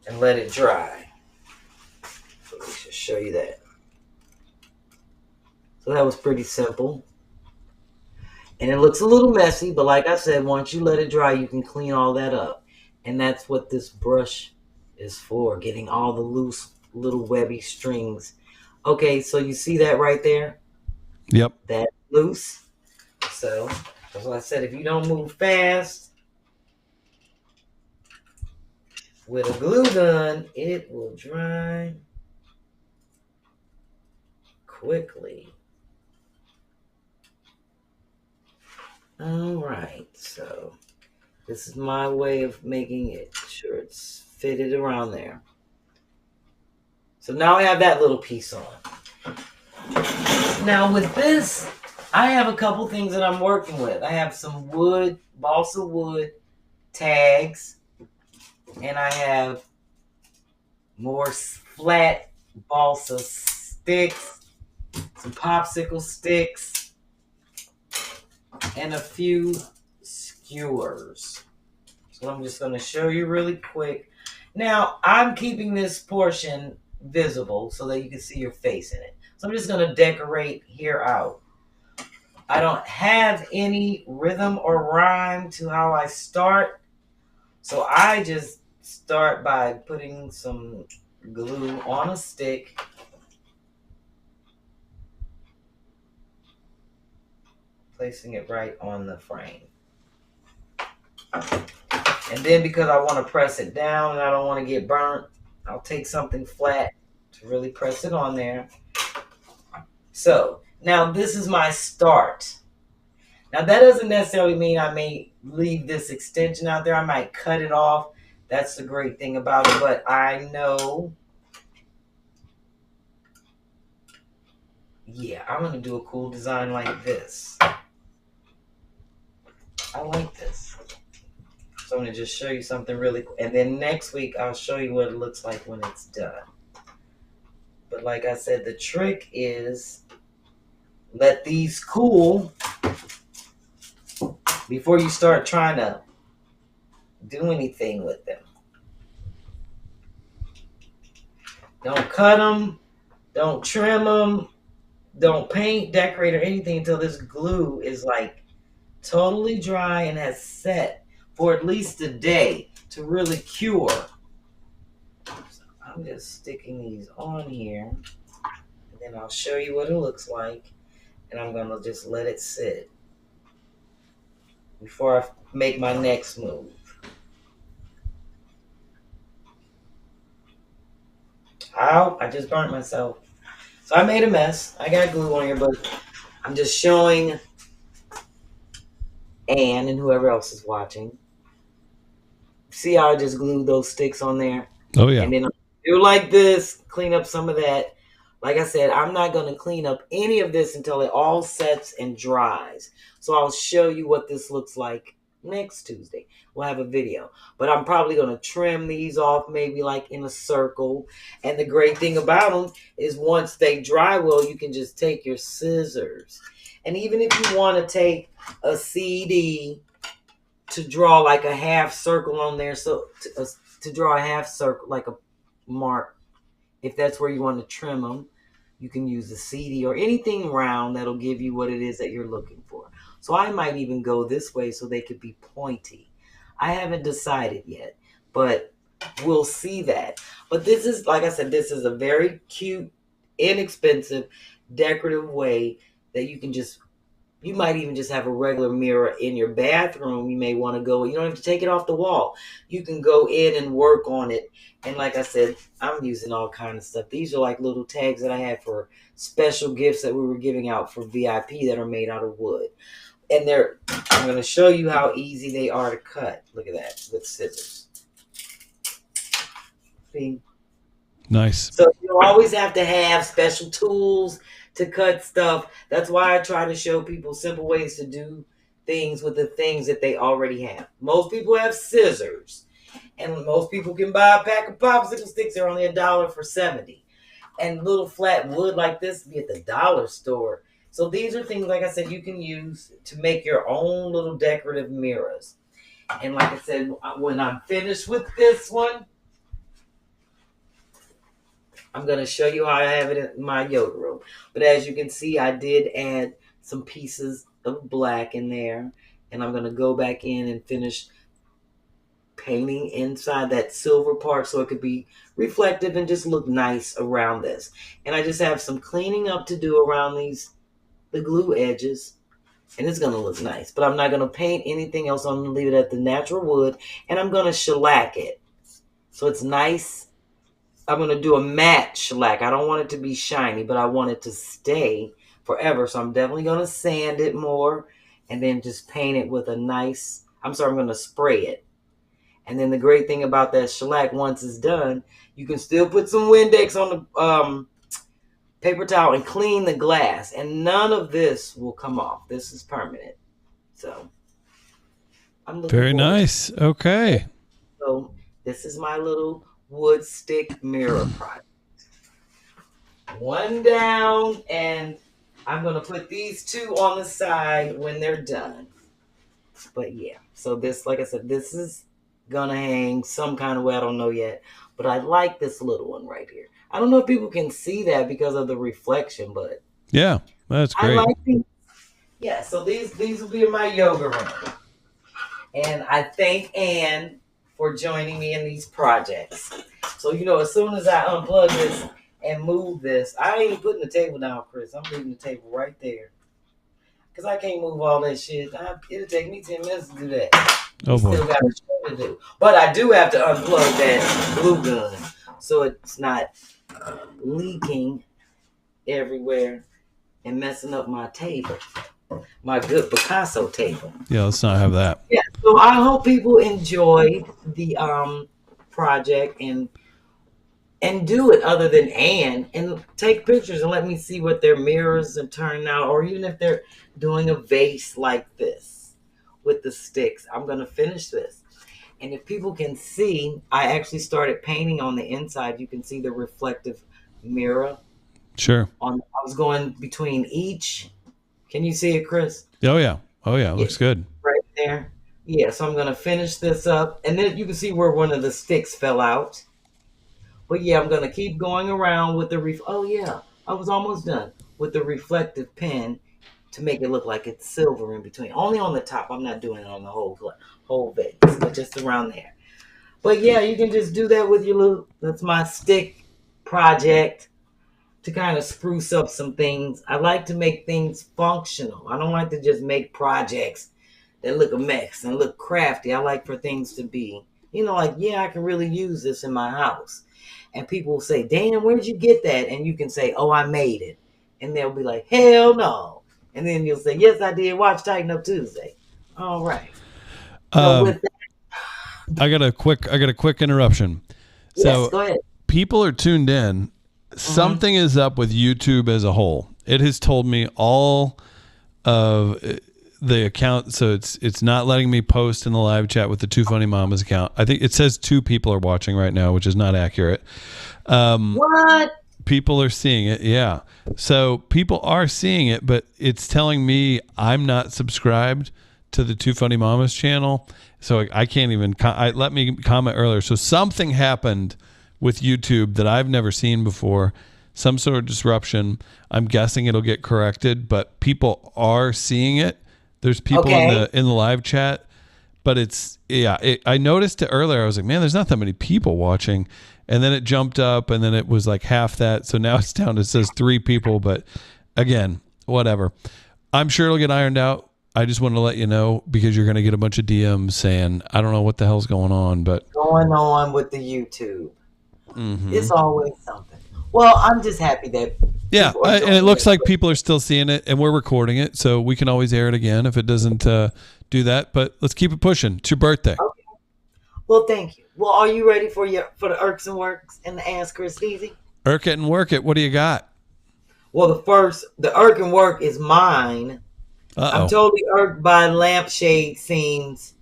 [SPEAKER 2] and let it dry. So let me just show you that. So that was pretty simple. And it looks a little messy, but like I said, once you let it dry, you can clean all that up. And that's what this brush is for, getting all the loose little webby strings. Okay, so you see that right there?
[SPEAKER 1] Yep.
[SPEAKER 2] That's loose. So, as I said, if you don't move fast with a glue gun, it will dry quickly. All right, so this is my way of making it sure it's fitted around there. So now I have that little piece on. Now with this, I have a couple things that I'm working with. I have some wood, balsa wood tags, and I have more flat balsa sticks, some popsicle sticks, and a few skewers. So I'm just going to show you really quick. Now, I'm keeping this portion visible so that you can see your face in it. So I'm just going to decorate here out. I don't have any rhythm or rhyme to how I start. So I just start by putting some glue on a stick. Placing it right on the frame. And then because I want to press it down and I don't want to get burnt, I'll take something flat to really press it on there. So now this is my start. Now that doesn't necessarily mean I may leave this extension out there. I might cut it off. That's the great thing about it. But I know, yeah, I'm going to do a cool design like this. I like this. So I'm going to just show you something really cool. And then next week, I'll show you what it looks like when it's done. But like I said, the trick is let these cool before you start trying to do anything with them. Don't cut them. Don't trim them. Don't paint, decorate, or anything until this glue is like totally dry and has set for at least a day to really cure. So I'm just sticking these on here, and then I'll show you what it looks like, and I'm going to just let it sit before I make my next move. Ow, I just burnt myself. So I made a mess. I got glue on here, but I'm just showing Anne and whoever else is watching. See how I just glued those sticks on there?
[SPEAKER 1] Oh, yeah.
[SPEAKER 2] And then I'll do like this, clean up some of that. Like I said, I'm not going to clean up any of this until it all sets and dries. So I'll show you what this looks like next Tuesday. We'll have a video. But I'm probably going to trim these off maybe like in a circle. And the great thing about them is once they dry well, you can just take your scissors. And even if you want to take a CD to draw like a half circle on there, so to draw a half circle, like a mark, if that's where you want to trim them, you can use a CD or anything round that'll give you what it is that you're looking for. So I might even go this way so they could be pointy. I haven't decided yet, but we'll see that. But this is, like I said, this is a very cute, inexpensive, decorative way that you can just, you might even just have a regular mirror in your bathroom. You may want to go, you don't have to take it off the wall. You can go in and work on it. And like I said, I'm using all kinds of stuff. These are like little tags that I had for special gifts that we were giving out for VIP that are made out of wood. And I'm going to show you how easy they are to cut. Look at that, with scissors. See?
[SPEAKER 1] Nice.
[SPEAKER 2] So you always have to have special tools to cut stuff. That's why I try to show people simple ways to do things with the things that they already have. Most people have scissors, and most people can buy a pack of popsicle sticks. They're only $1 for 70. And little flat wood like this be at the dollar store. So these are things, like I said, you can use to make your own little decorative mirrors. And like I said, when I'm finished with this one, I'm going to show you how I have it in my yoga room. But as you can see, I did add some pieces of black in there. And I'm going to go back in and finish painting inside that silver part so it could be reflective and just look nice around this. And I just have some cleaning up to do around the glue edges. And it's going to look nice. But I'm not going to paint anything else. I'm going to leave it at the natural wood. And I'm going to shellac it. So it's nice. I'm going to do a matte shellac. I don't want it to be shiny, but I want it to stay forever. So I'm definitely going to sand it more and then just paint it with a nice, I'm going to spray it. And then the great thing about that shellac, once it's done, you can still put some Windex on the paper towel and clean the glass. And none of this will come off. This is permanent. So I'm looking
[SPEAKER 1] Very nice. Okay.
[SPEAKER 2] So this is my little wood stick mirror project. One down, and I'm going to put these two on the side when they're done. But yeah, so this, like I said, this is going to hang some kind of way. I don't know yet. But I like this little one right here. I don't know if people can see that because of the reflection, but
[SPEAKER 1] Yeah, that's
[SPEAKER 2] I
[SPEAKER 1] great.
[SPEAKER 2] like these. Yeah, so these will be in my yoga room. And I thank Ann for joining me in these projects. So, as soon as I unplug this and move this, I ain't even putting the table down, Chris. I'm leaving the table right there. Because I can't move all that shit. It'll take me 10 minutes to do that.
[SPEAKER 1] Oh, boy.
[SPEAKER 2] Still got a show to do. But I do have to unplug that glue gun so it's not leaking everywhere and messing up my table. My good Picasso table.
[SPEAKER 1] Yeah, let's not have that.
[SPEAKER 2] Yeah, so I hope people enjoyed the project and do it other than Ann and take pictures and let me see what their mirrors are turning out, or even if they're doing a vase like this with the sticks. I'm going to finish this. And if people can see, I actually started painting on the inside. You can see the reflective mirror.
[SPEAKER 1] Sure.
[SPEAKER 2] I was going between each. Can you see it, Chris?
[SPEAKER 1] Oh, yeah. It looks good.
[SPEAKER 2] Right there. Yeah, so I'm going to finish this up. And then you can see where one of the sticks fell out. But yeah, I'm going to keep going around with the oh yeah, I was almost done with the reflective pen to make it look like it's silver in between. Only on the top. I'm not doing it on the whole vase, but just around there. But yeah, you can just do that with your that's my stick project to kind of spruce up some things. I like to make things functional. I don't like to just make projects that look a mess and look crafty. I like for things to be, like, yeah, I can really use this in my house. And people will say, damn, where'd you get that? And you can say, oh, I made it. And they'll be like, hell no. And then you'll say, yes, I did. Watch Tighten Up Tuesday. All right. So with that,
[SPEAKER 1] I got a quick interruption.
[SPEAKER 2] Yes, go ahead.
[SPEAKER 1] People are tuned in. Something is up with YouTube as a whole. It has told me all of the account, so it's not letting me post in the live chat with the Two Funny Mamas account. I think it says 2 people are watching right now, which is not accurate.
[SPEAKER 2] What?
[SPEAKER 1] People are seeing it, yeah. So people are seeing it, but it's telling me I'm not subscribed to the Two Funny Mamas channel, so I can't even. Let me comment earlier. So something happened with YouTube that I've never seen before, some sort of disruption. I'm guessing it'll get corrected, but people are seeing it. There's people in the live chat, but I noticed it earlier. I was like, man, there's not that many people watching. And then it jumped up and then it was like half that. So now it's down, it says 3 people, but again, whatever. I'm sure it'll get ironed out. I just wanted to let you know because you're going to get a bunch of DMs saying, I don't know what the hell's going on, but
[SPEAKER 2] going on with the YouTube. It's always something. Well, I'm just happy that
[SPEAKER 1] and it looks like people are still seeing it, and we're recording it, so we can always air it again if it doesn't do that. But let's keep it pushing. It's your birthday.
[SPEAKER 2] Okay. Well, thank you. Well, are you ready for the irks and works and the Ask Chris Easy?
[SPEAKER 1] Irk it and work it. What do you got?
[SPEAKER 2] Well, the irk and work is mine. I'm totally irked by lampshade seams.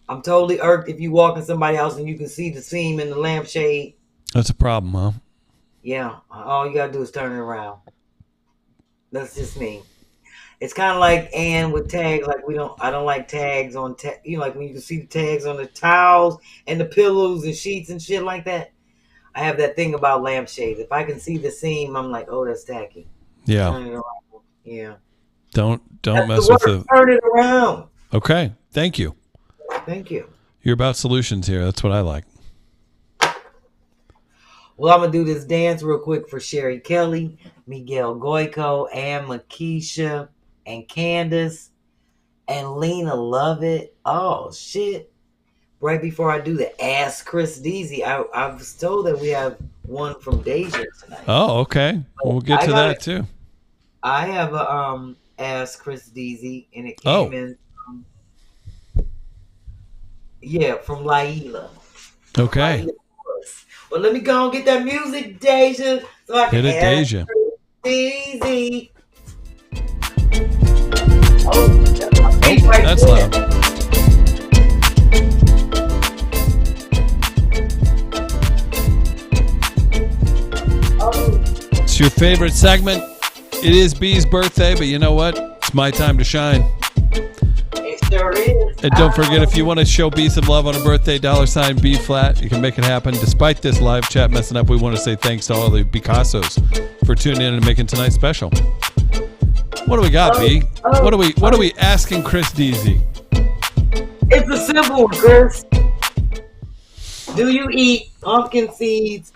[SPEAKER 2] I'm totally irked if you walk in somebody's house and you can see the seam in the lampshade.
[SPEAKER 1] That's a problem, huh?
[SPEAKER 2] Yeah, all you gotta do is turn it around. That's just me. It's kind of like Ann with tags. Like I don't like tags on like when you can see the tags on the towels and the pillows and sheets and shit like that. I have that thing about lampshades. If I can see the seam, I'm like, oh, that's tacky.
[SPEAKER 1] Yeah.
[SPEAKER 2] Turn it around. Yeah.
[SPEAKER 1] Don't
[SPEAKER 2] That's
[SPEAKER 1] mess
[SPEAKER 2] the
[SPEAKER 1] with
[SPEAKER 2] word. Turn it around.
[SPEAKER 1] Okay, thank you.
[SPEAKER 2] Thank you.
[SPEAKER 1] You're about solutions here. That's what I like.
[SPEAKER 2] Well, I'm going to do this dance real quick for Sherri Kelly, Miguel Goico, and Makisha, and Candace, and Lena Lovett. Oh, shit. Right before I do the Ask Chris Deasy, I was told that we have one from Deja tonight.
[SPEAKER 1] Oh, okay. We'll get to that, too.
[SPEAKER 2] I have a Ask Chris Deasy, and it came in from Laila.
[SPEAKER 1] Okay.
[SPEAKER 2] Well, let me go and get that music, Deja, so I can
[SPEAKER 1] hit it, Deja.
[SPEAKER 2] Easy.
[SPEAKER 1] That's loud. It's your favorite segment. It is B's birthday, but you know what? It's my time to shine.
[SPEAKER 2] It sure is.
[SPEAKER 1] And don't forget, if you want to show B some love on a birthday, $B-Phlat, you can make it happen. Despite this live chat messing up, we want to say thanks to all the Picassos for tuning in and making tonight special. What do we got, B? What are we asking Chris Deasy?
[SPEAKER 2] It's a simple one, Chris. Do you eat pumpkin seeds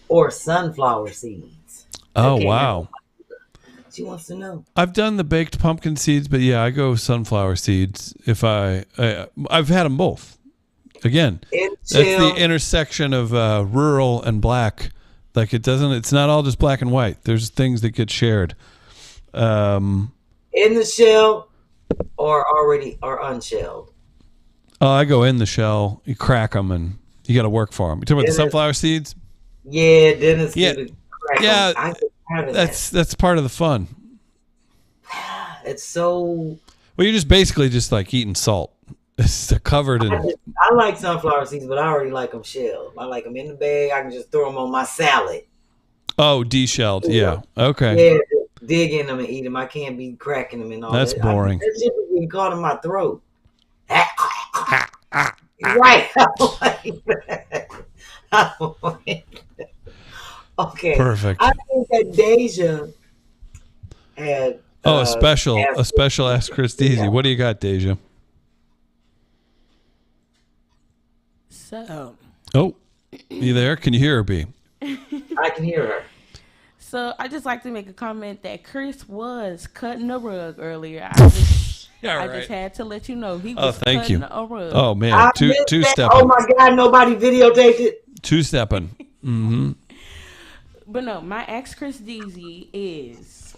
[SPEAKER 2] or sunflower seeds?
[SPEAKER 1] Oh,
[SPEAKER 2] Okay,
[SPEAKER 1] wow.
[SPEAKER 2] She wants to know.
[SPEAKER 1] I've done the baked pumpkin seeds, but yeah, I go sunflower seeds. If I've had them both. Again, that's the intersection of rural and black. Like it's not all just black and white. There's things that get shared.
[SPEAKER 2] In the shell or unshelled?
[SPEAKER 1] Oh, I go in the shell. You crack them and you got to work for them. You talking about the sunflower seeds?
[SPEAKER 2] Yeah, Dennis.
[SPEAKER 1] Yeah, that's part of the fun.
[SPEAKER 2] It's so.
[SPEAKER 1] Well, you're just basically just like eating salt. It's covered in.
[SPEAKER 2] I like sunflower seeds, but I already like them shelled. I like them in the bag. I can just throw them on my salad.
[SPEAKER 1] Oh, de-shelled. Yeah. Okay.
[SPEAKER 2] Yeah, dig in them and eat them. I can't be cracking them and all
[SPEAKER 1] That's
[SPEAKER 2] that.
[SPEAKER 1] boring.
[SPEAKER 2] That shit was getting caught in my throat. Right. Okay.
[SPEAKER 1] Perfect.
[SPEAKER 2] I think that Deja had.
[SPEAKER 1] A special Ask Chris Deasy.
[SPEAKER 2] Yeah.
[SPEAKER 1] What do you got, Deja?
[SPEAKER 4] So.
[SPEAKER 1] Oh, you there? Can you hear her, B?
[SPEAKER 2] I can hear her.
[SPEAKER 4] So I just like to make a comment that Chris was cutting the rug earlier. I just had to let you know he was cutting a rug.
[SPEAKER 1] Oh man, two-stepping.
[SPEAKER 2] Oh my God, nobody videotaped it.
[SPEAKER 1] Two-stepping. Mm-hmm.
[SPEAKER 4] But no, my Ask Chris Deasy is,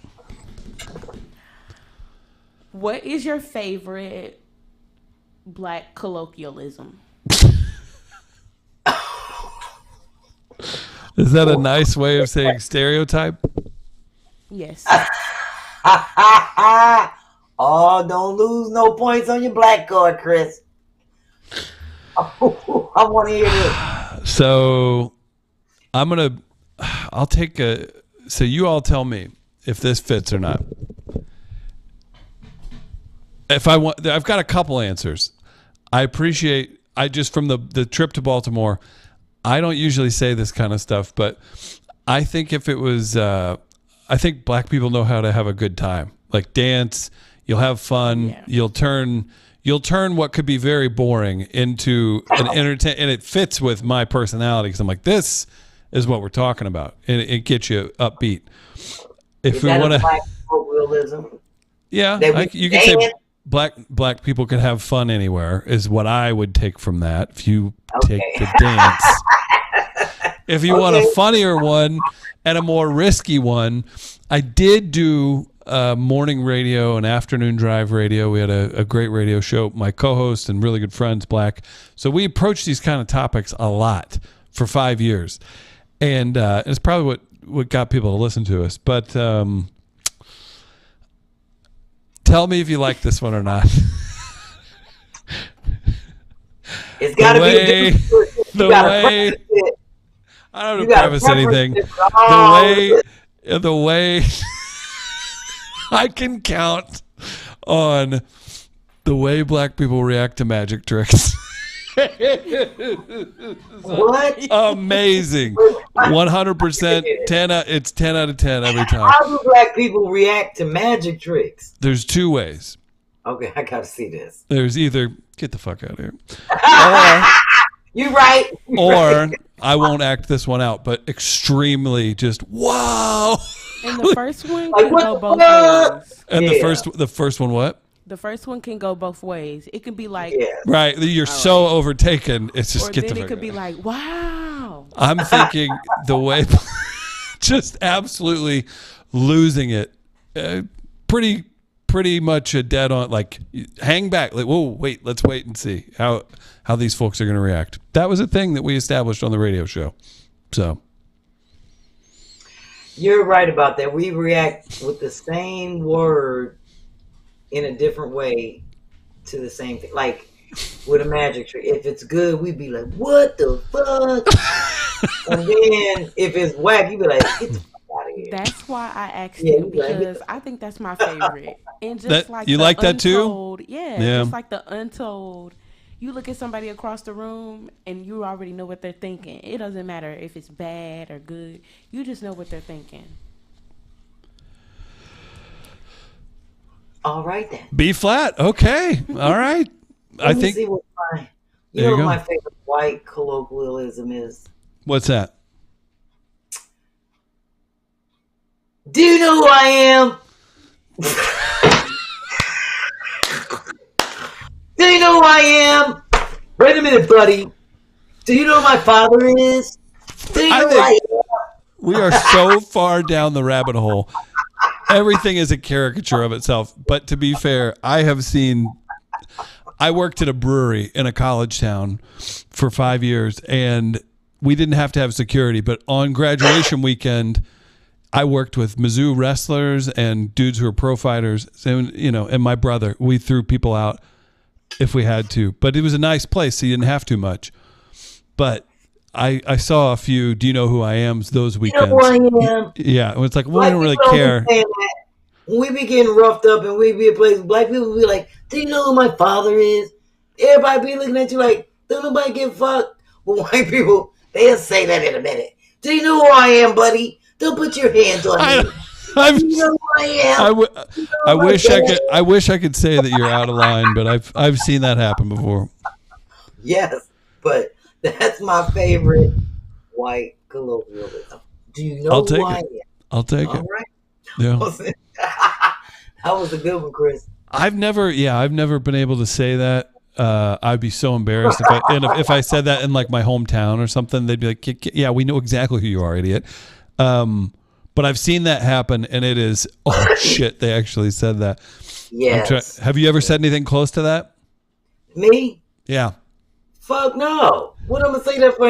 [SPEAKER 4] what is your favorite black colloquialism?
[SPEAKER 1] Is that a nice way of saying stereotype?
[SPEAKER 4] Yes.
[SPEAKER 2] Oh, don't lose no points on your black card, Chris. Oh, I want to hear this.
[SPEAKER 1] So I'll take so you all tell me if this fits or not. I've got a couple answers. I just from the trip to Baltimore, I don't usually say this kind of stuff, but I think if it was, I think black people know how to have a good time. Like dance, you'll have fun,
[SPEAKER 4] yeah.
[SPEAKER 1] You'll turn what could be very boring into an entertain, and it fits with my personality because I'm like, this is what we're talking about, and it gets you upbeat. If we want to,
[SPEAKER 2] black colloquialism?
[SPEAKER 1] Yeah, you can say black people can have fun anywhere is what I would take from that. If you take the dance, if you want a funnier one and a more risky one, I did do morning radio and afternoon drive radio. We had a great radio show. My co-host and really good friends, Black. So we approached these kind of topics a lot for 5 years, and it's probably what got people to listen to us. But tell me if you like this one or not.
[SPEAKER 2] It's got to be
[SPEAKER 1] the way. I don't have to preface anything. The way I can count on the way black people react to magic tricks.
[SPEAKER 2] What?
[SPEAKER 1] Amazing. 100%. It's 10 out of 10 every time.
[SPEAKER 2] How do black people react to magic tricks?
[SPEAKER 1] There's two ways.
[SPEAKER 2] Okay, I gotta see this.
[SPEAKER 1] There's either get the fuck out of here,
[SPEAKER 2] You're right.
[SPEAKER 1] or I won't act this one out, but extremely just wow.
[SPEAKER 4] And the first one can go both ways.
[SPEAKER 1] And the first one, what?
[SPEAKER 4] The first one can go both ways. It can be like,
[SPEAKER 1] right, you're so overtaken. It's just
[SPEAKER 4] or
[SPEAKER 1] get
[SPEAKER 4] then
[SPEAKER 1] the
[SPEAKER 4] it
[SPEAKER 1] fuck
[SPEAKER 4] could
[SPEAKER 1] out.
[SPEAKER 4] be like, wow.
[SPEAKER 1] I'm thinking the way, just absolutely losing it. Pretty much a dead on. Like, hang back. Like, whoa, wait. Let's wait and see how these folks are going to react. That was a thing that we established on the radio show. So.
[SPEAKER 2] You're right about that. We react with the same word in a different way to the same thing. Like with a magic trick. If it's good, we'd be like, what the fuck? And then if it's whack, you'd be like, get the fuck out of here.
[SPEAKER 4] That's why I asked him, because I think that's my favorite. And just like
[SPEAKER 1] you
[SPEAKER 4] the
[SPEAKER 1] like that
[SPEAKER 4] untold,
[SPEAKER 1] too?
[SPEAKER 4] yeah, just like the untold. You look at somebody across the room and you already know what they're thinking. It doesn't matter if it's bad or good. You just know what they're thinking.
[SPEAKER 2] All right then.
[SPEAKER 1] B-Phlat. Okay. All right. I think.
[SPEAKER 2] See what my favorite white colloquialism is.
[SPEAKER 1] What's that?
[SPEAKER 2] Do you know who I am? Do you know who I am? Wait a minute, buddy. Do you know who my father is? Do you know who I am?
[SPEAKER 1] We are so far down the rabbit hole. Everything is a caricature of itself. But to be fair, I worked at a brewery in a college town for 5 years, and we didn't have to have security. But on graduation weekend, I worked with Mizzou wrestlers and dudes who were pro fighters, and my brother. We threw people out if we had to. But it was a nice place, so you didn't have too much. But I saw a few "Do you know who I am?" those weekends.
[SPEAKER 2] You know who I am?
[SPEAKER 1] Yeah, it's like, well, I don't really care.
[SPEAKER 2] When we be getting roughed up and we be in places, black people be like, "Do you know who my father is?" Everybody be looking at you like, "Don't nobody give a fuck." But white people, they'll say that in a minute. Do you know who I am, buddy? Don't put your hands on me. Do you know who I am?
[SPEAKER 1] I wish I could say that you're out of line, but I've seen that happen before.
[SPEAKER 2] Yes, but that's my favorite white colloquialism. Do you know who I am?
[SPEAKER 1] I'll take it.
[SPEAKER 2] All right.
[SPEAKER 1] Yeah.
[SPEAKER 2] That was a good one, Chris.
[SPEAKER 1] I've never been able to say that. I'd be so embarrassed if I said that in like my hometown or something. They'd be like, "Yeah, we know exactly who you are, idiot." But I've seen that happen, and it is shit. They actually said that.
[SPEAKER 2] Yes.
[SPEAKER 1] Have you ever said anything close to that?
[SPEAKER 2] Me?
[SPEAKER 1] Yeah.
[SPEAKER 2] Fuck no. What I'm gonna say that for?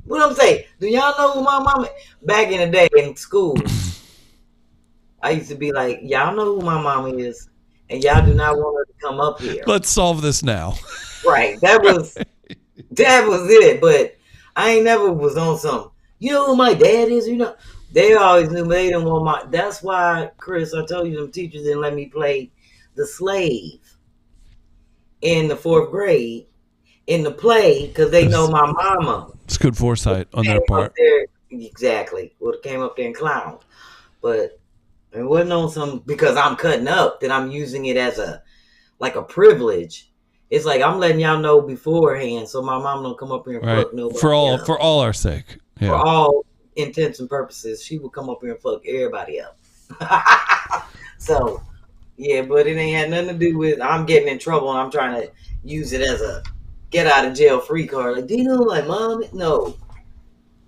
[SPEAKER 2] What I'm saying? Do y'all know who my mama? Back in the day in school, I used to be like, "Y'all know who my mama is, and y'all do not want her to come up here."
[SPEAKER 1] Let's solve this now.
[SPEAKER 2] Right. That was it. But I ain't never was on some. You know who my dad is? You know, they always knew they didn't want my. That's why, Chris, I told you them teachers didn't let me play the slave in the 4th grade in the play because they know my mama.
[SPEAKER 1] It's good foresight on their part.
[SPEAKER 2] Exactly. Would have came up there and clowned. But it wasn't on some because I'm cutting up that I'm using it as a privilege. It's like I'm letting y'all know beforehand so my mom don't come up here and fuck nobody.
[SPEAKER 1] For all our sake. Yeah.
[SPEAKER 2] For all intents and purposes, she would come up here and fuck everybody up. So, yeah, but it ain't had nothing to do with I'm getting in trouble and I'm trying to use it as a get out of jail free card. Like, do you know my mom? No,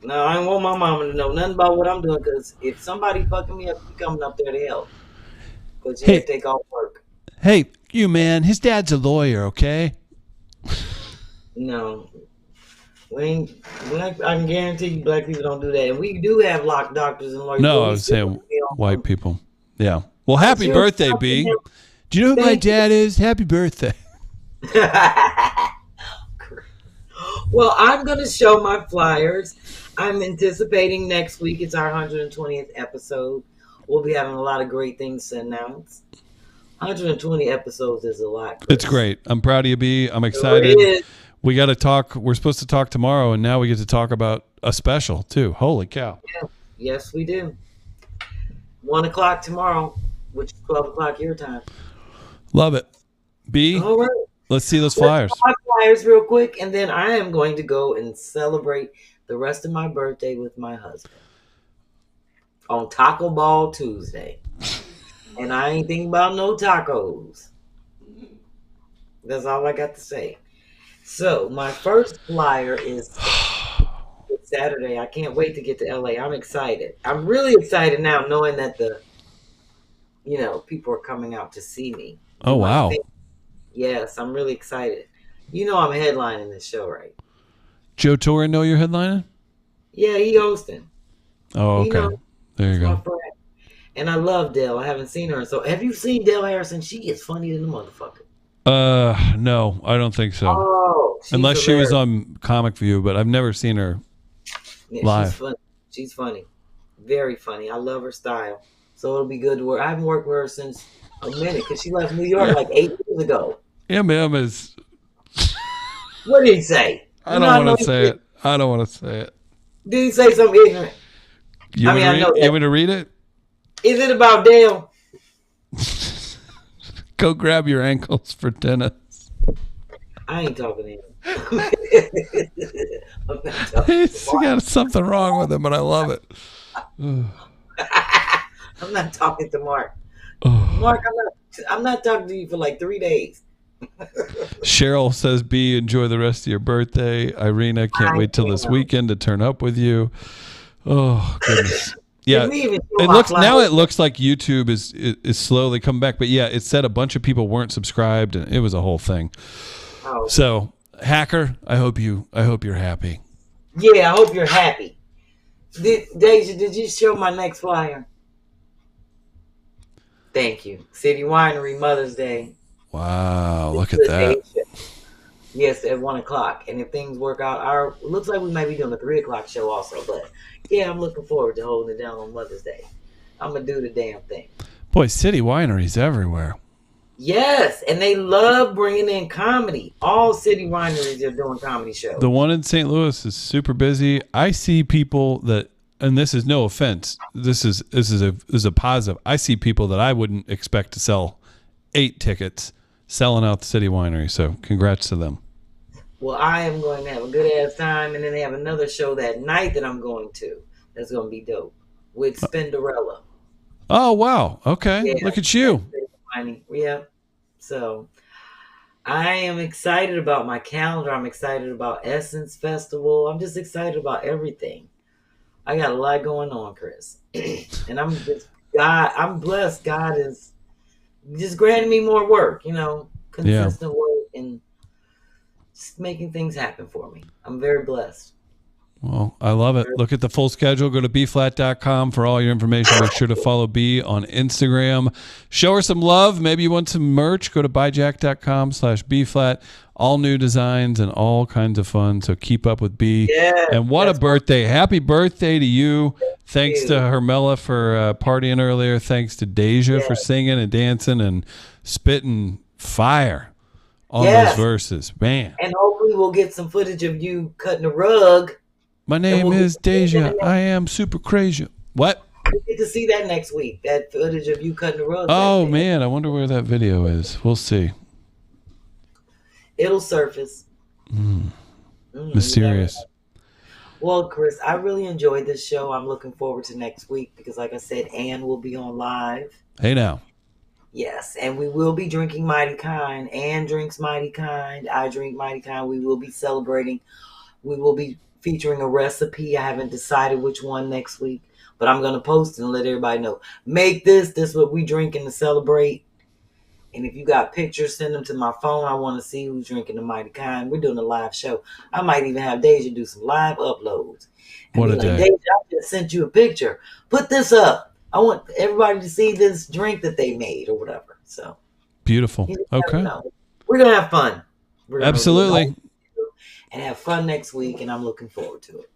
[SPEAKER 2] I don't want my mama to know nothing about what I'm doing because if somebody fucking me up, you coming up there to help. Because you have to take off work.
[SPEAKER 1] Hey, you man, his dad's a lawyer, okay?
[SPEAKER 2] No. I can guarantee you black people don't do that. And we do have locked doctors and lawyers.
[SPEAKER 1] No, I was saying white people. Yeah. Well, happy birthday, B. Do you know who my dad is? Happy birthday.
[SPEAKER 2] Well, I'm going to show my flyers. I'm anticipating next week. It's our 120th episode. We'll be having a lot of great things to announce. 120 episodes is a lot, Chris.
[SPEAKER 1] It's great. I'm proud of you, B. I'm excited. We got to talk. We're supposed to talk tomorrow, and now we get to talk about a special, too. Holy cow.
[SPEAKER 2] Yeah. Yes, we do. 1 o'clock tomorrow, which is 12 o'clock your time.
[SPEAKER 1] Love it. B,
[SPEAKER 2] all right.
[SPEAKER 1] Let's see those flyers.
[SPEAKER 2] My flyers real quick, and then I am going to go and celebrate the rest of my birthday with my husband on Taco Ball Tuesday. And I ain't thinking about no tacos. That's all I got to say. So my first flyer is Saturday. I can't wait to get to LA. I'm excited. I'm really excited now knowing that people are coming out to see me.
[SPEAKER 1] Oh, wow.
[SPEAKER 2] Yes, I'm really excited. You know I'm headlining this show, right?
[SPEAKER 1] Joe Torre know you're headlining?
[SPEAKER 2] Yeah, he hosting.
[SPEAKER 1] Oh, okay. There you go.
[SPEAKER 2] And I love Dale. I haven't seen her. So have you seen Dale Harrison? She is funny than a motherfucker.
[SPEAKER 1] No, I don't think so.
[SPEAKER 2] Oh,
[SPEAKER 1] unless she was on ComicView, but I've never seen her live.
[SPEAKER 2] She's funny. Very funny. I love her style. So it'll be good to work. I haven't worked with her since a minute because she left New York like 8 years ago.
[SPEAKER 1] MM is.
[SPEAKER 2] What did he say?
[SPEAKER 1] I don't want to say it. I don't want to say it.
[SPEAKER 2] Did he say something ignorant?
[SPEAKER 1] You want me to read it?
[SPEAKER 2] Is it about Dale?
[SPEAKER 1] Go grab your ankles for tennis.
[SPEAKER 2] I ain't talking to him.
[SPEAKER 1] He's got something wrong with him, but I love it.
[SPEAKER 2] I'm not talking to Mark.
[SPEAKER 1] Oh.
[SPEAKER 2] Mark, I'm not talking to you for like 3 days.
[SPEAKER 1] Cheryl says, B, enjoy the rest of your birthday. Irina, can't wait till this weekend to turn up with you. Oh, goodness. Yeah, it looks like YouTube is slowly coming back, but yeah, it said a bunch of people weren't subscribed, and it was a whole thing.
[SPEAKER 2] Oh.
[SPEAKER 1] So, hacker, I hope you're happy.
[SPEAKER 2] Yeah, I hope you're happy. Deja, did you show my next flyer? Thank you. City Winery Mother's Day.
[SPEAKER 1] Wow, look at that.
[SPEAKER 2] Yes, at 1:00, and if things work out, looks like we might be doing a 3:00 show also. But yeah, I'm looking forward to holding it down on Mother's Day. I'm gonna do the damn thing.
[SPEAKER 1] Boy, city wineries everywhere.
[SPEAKER 2] Yes, and they love bringing in comedy. All city wineries are doing comedy shows.
[SPEAKER 1] The one in St. Louis is super busy. I see people that, and this is no offense, this is a positive. I see people that I wouldn't expect to sell 8 tickets selling out the city winery. So congrats to them.
[SPEAKER 2] Well, I am going to have a good ass time, and then they have another show that night that I'm going to. That's going to be dope with Spinderella.
[SPEAKER 1] Oh wow! Okay,
[SPEAKER 2] yeah,
[SPEAKER 1] look at you.
[SPEAKER 2] Yeah. So I am excited about my calendar. I'm excited about Essence Festival. I'm just excited about everything. I got a lot going on, Chris, and I'm blessed. God is just granting me more work. Consistent work and just making things happen for me. I'm very blessed.
[SPEAKER 1] Well, I love it. Look at the full schedule. Go to bphlat.com for all your information. Make sure to follow B on Instagram. Show her some love. Maybe you want some merch. Go to buyjack.com/Bphlat. All new designs and all kinds of fun. So keep up with B.
[SPEAKER 2] Yeah,
[SPEAKER 1] and what a birthday. Happy birthday to you. Thanks to Hermela for partying earlier. Thanks to Deja for singing and dancing and spitting fire on those verses. Man.
[SPEAKER 2] And hopefully we'll get some footage of you cutting the rug.
[SPEAKER 1] My name is Deja. I am super crazy. What?
[SPEAKER 2] We get to see that next week. That footage of you cutting the rug.
[SPEAKER 1] Oh, man. I wonder where that video is. We'll see.
[SPEAKER 2] It'll surface.
[SPEAKER 1] Mysterious.
[SPEAKER 2] Well, Chris, I really enjoyed this show. I'm looking forward to next week because, like I said, Ann will be on live.
[SPEAKER 1] Hey, now.
[SPEAKER 2] Yes, and we will be drinking Mighty Kind. Ann drinks Mighty Kind. I drink Mighty Kind. We will be celebrating. We will be featuring a recipe. I haven't decided which one next week, but I'm going to post it and let everybody know. Make this is what we drinking to celebrate. And if you got pictures, send them to my phone. I want to see who's drinking the Mighty Kind. We're doing a live show. I might even have Deja do some live uploads.
[SPEAKER 1] What a day.
[SPEAKER 2] Deja, I just sent you a picture. Put this up. I want everybody to see this drink that they made or whatever. So
[SPEAKER 1] beautiful. Okay.
[SPEAKER 2] We're going to have fun.
[SPEAKER 1] Absolutely.
[SPEAKER 2] And have fun next week, and I'm looking forward to it.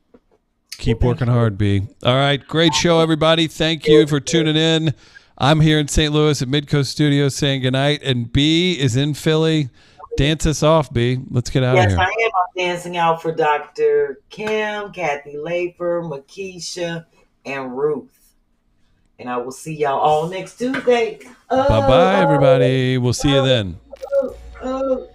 [SPEAKER 1] Keep working hard, B. All right, great show, everybody. Thank you for tuning in. I'm here in St. Louis at Midcoast Studios saying goodnight, and B is in Philly. Dance us off, B. Let's get out of here.
[SPEAKER 2] Yes, I am. I'm dancing out for Dr. Kim, Kathy Lafer, Makisha, and Ruth. And I will see y'all all next Tuesday.
[SPEAKER 1] Bye-bye, everybody. We'll see you then.
[SPEAKER 2] Oh.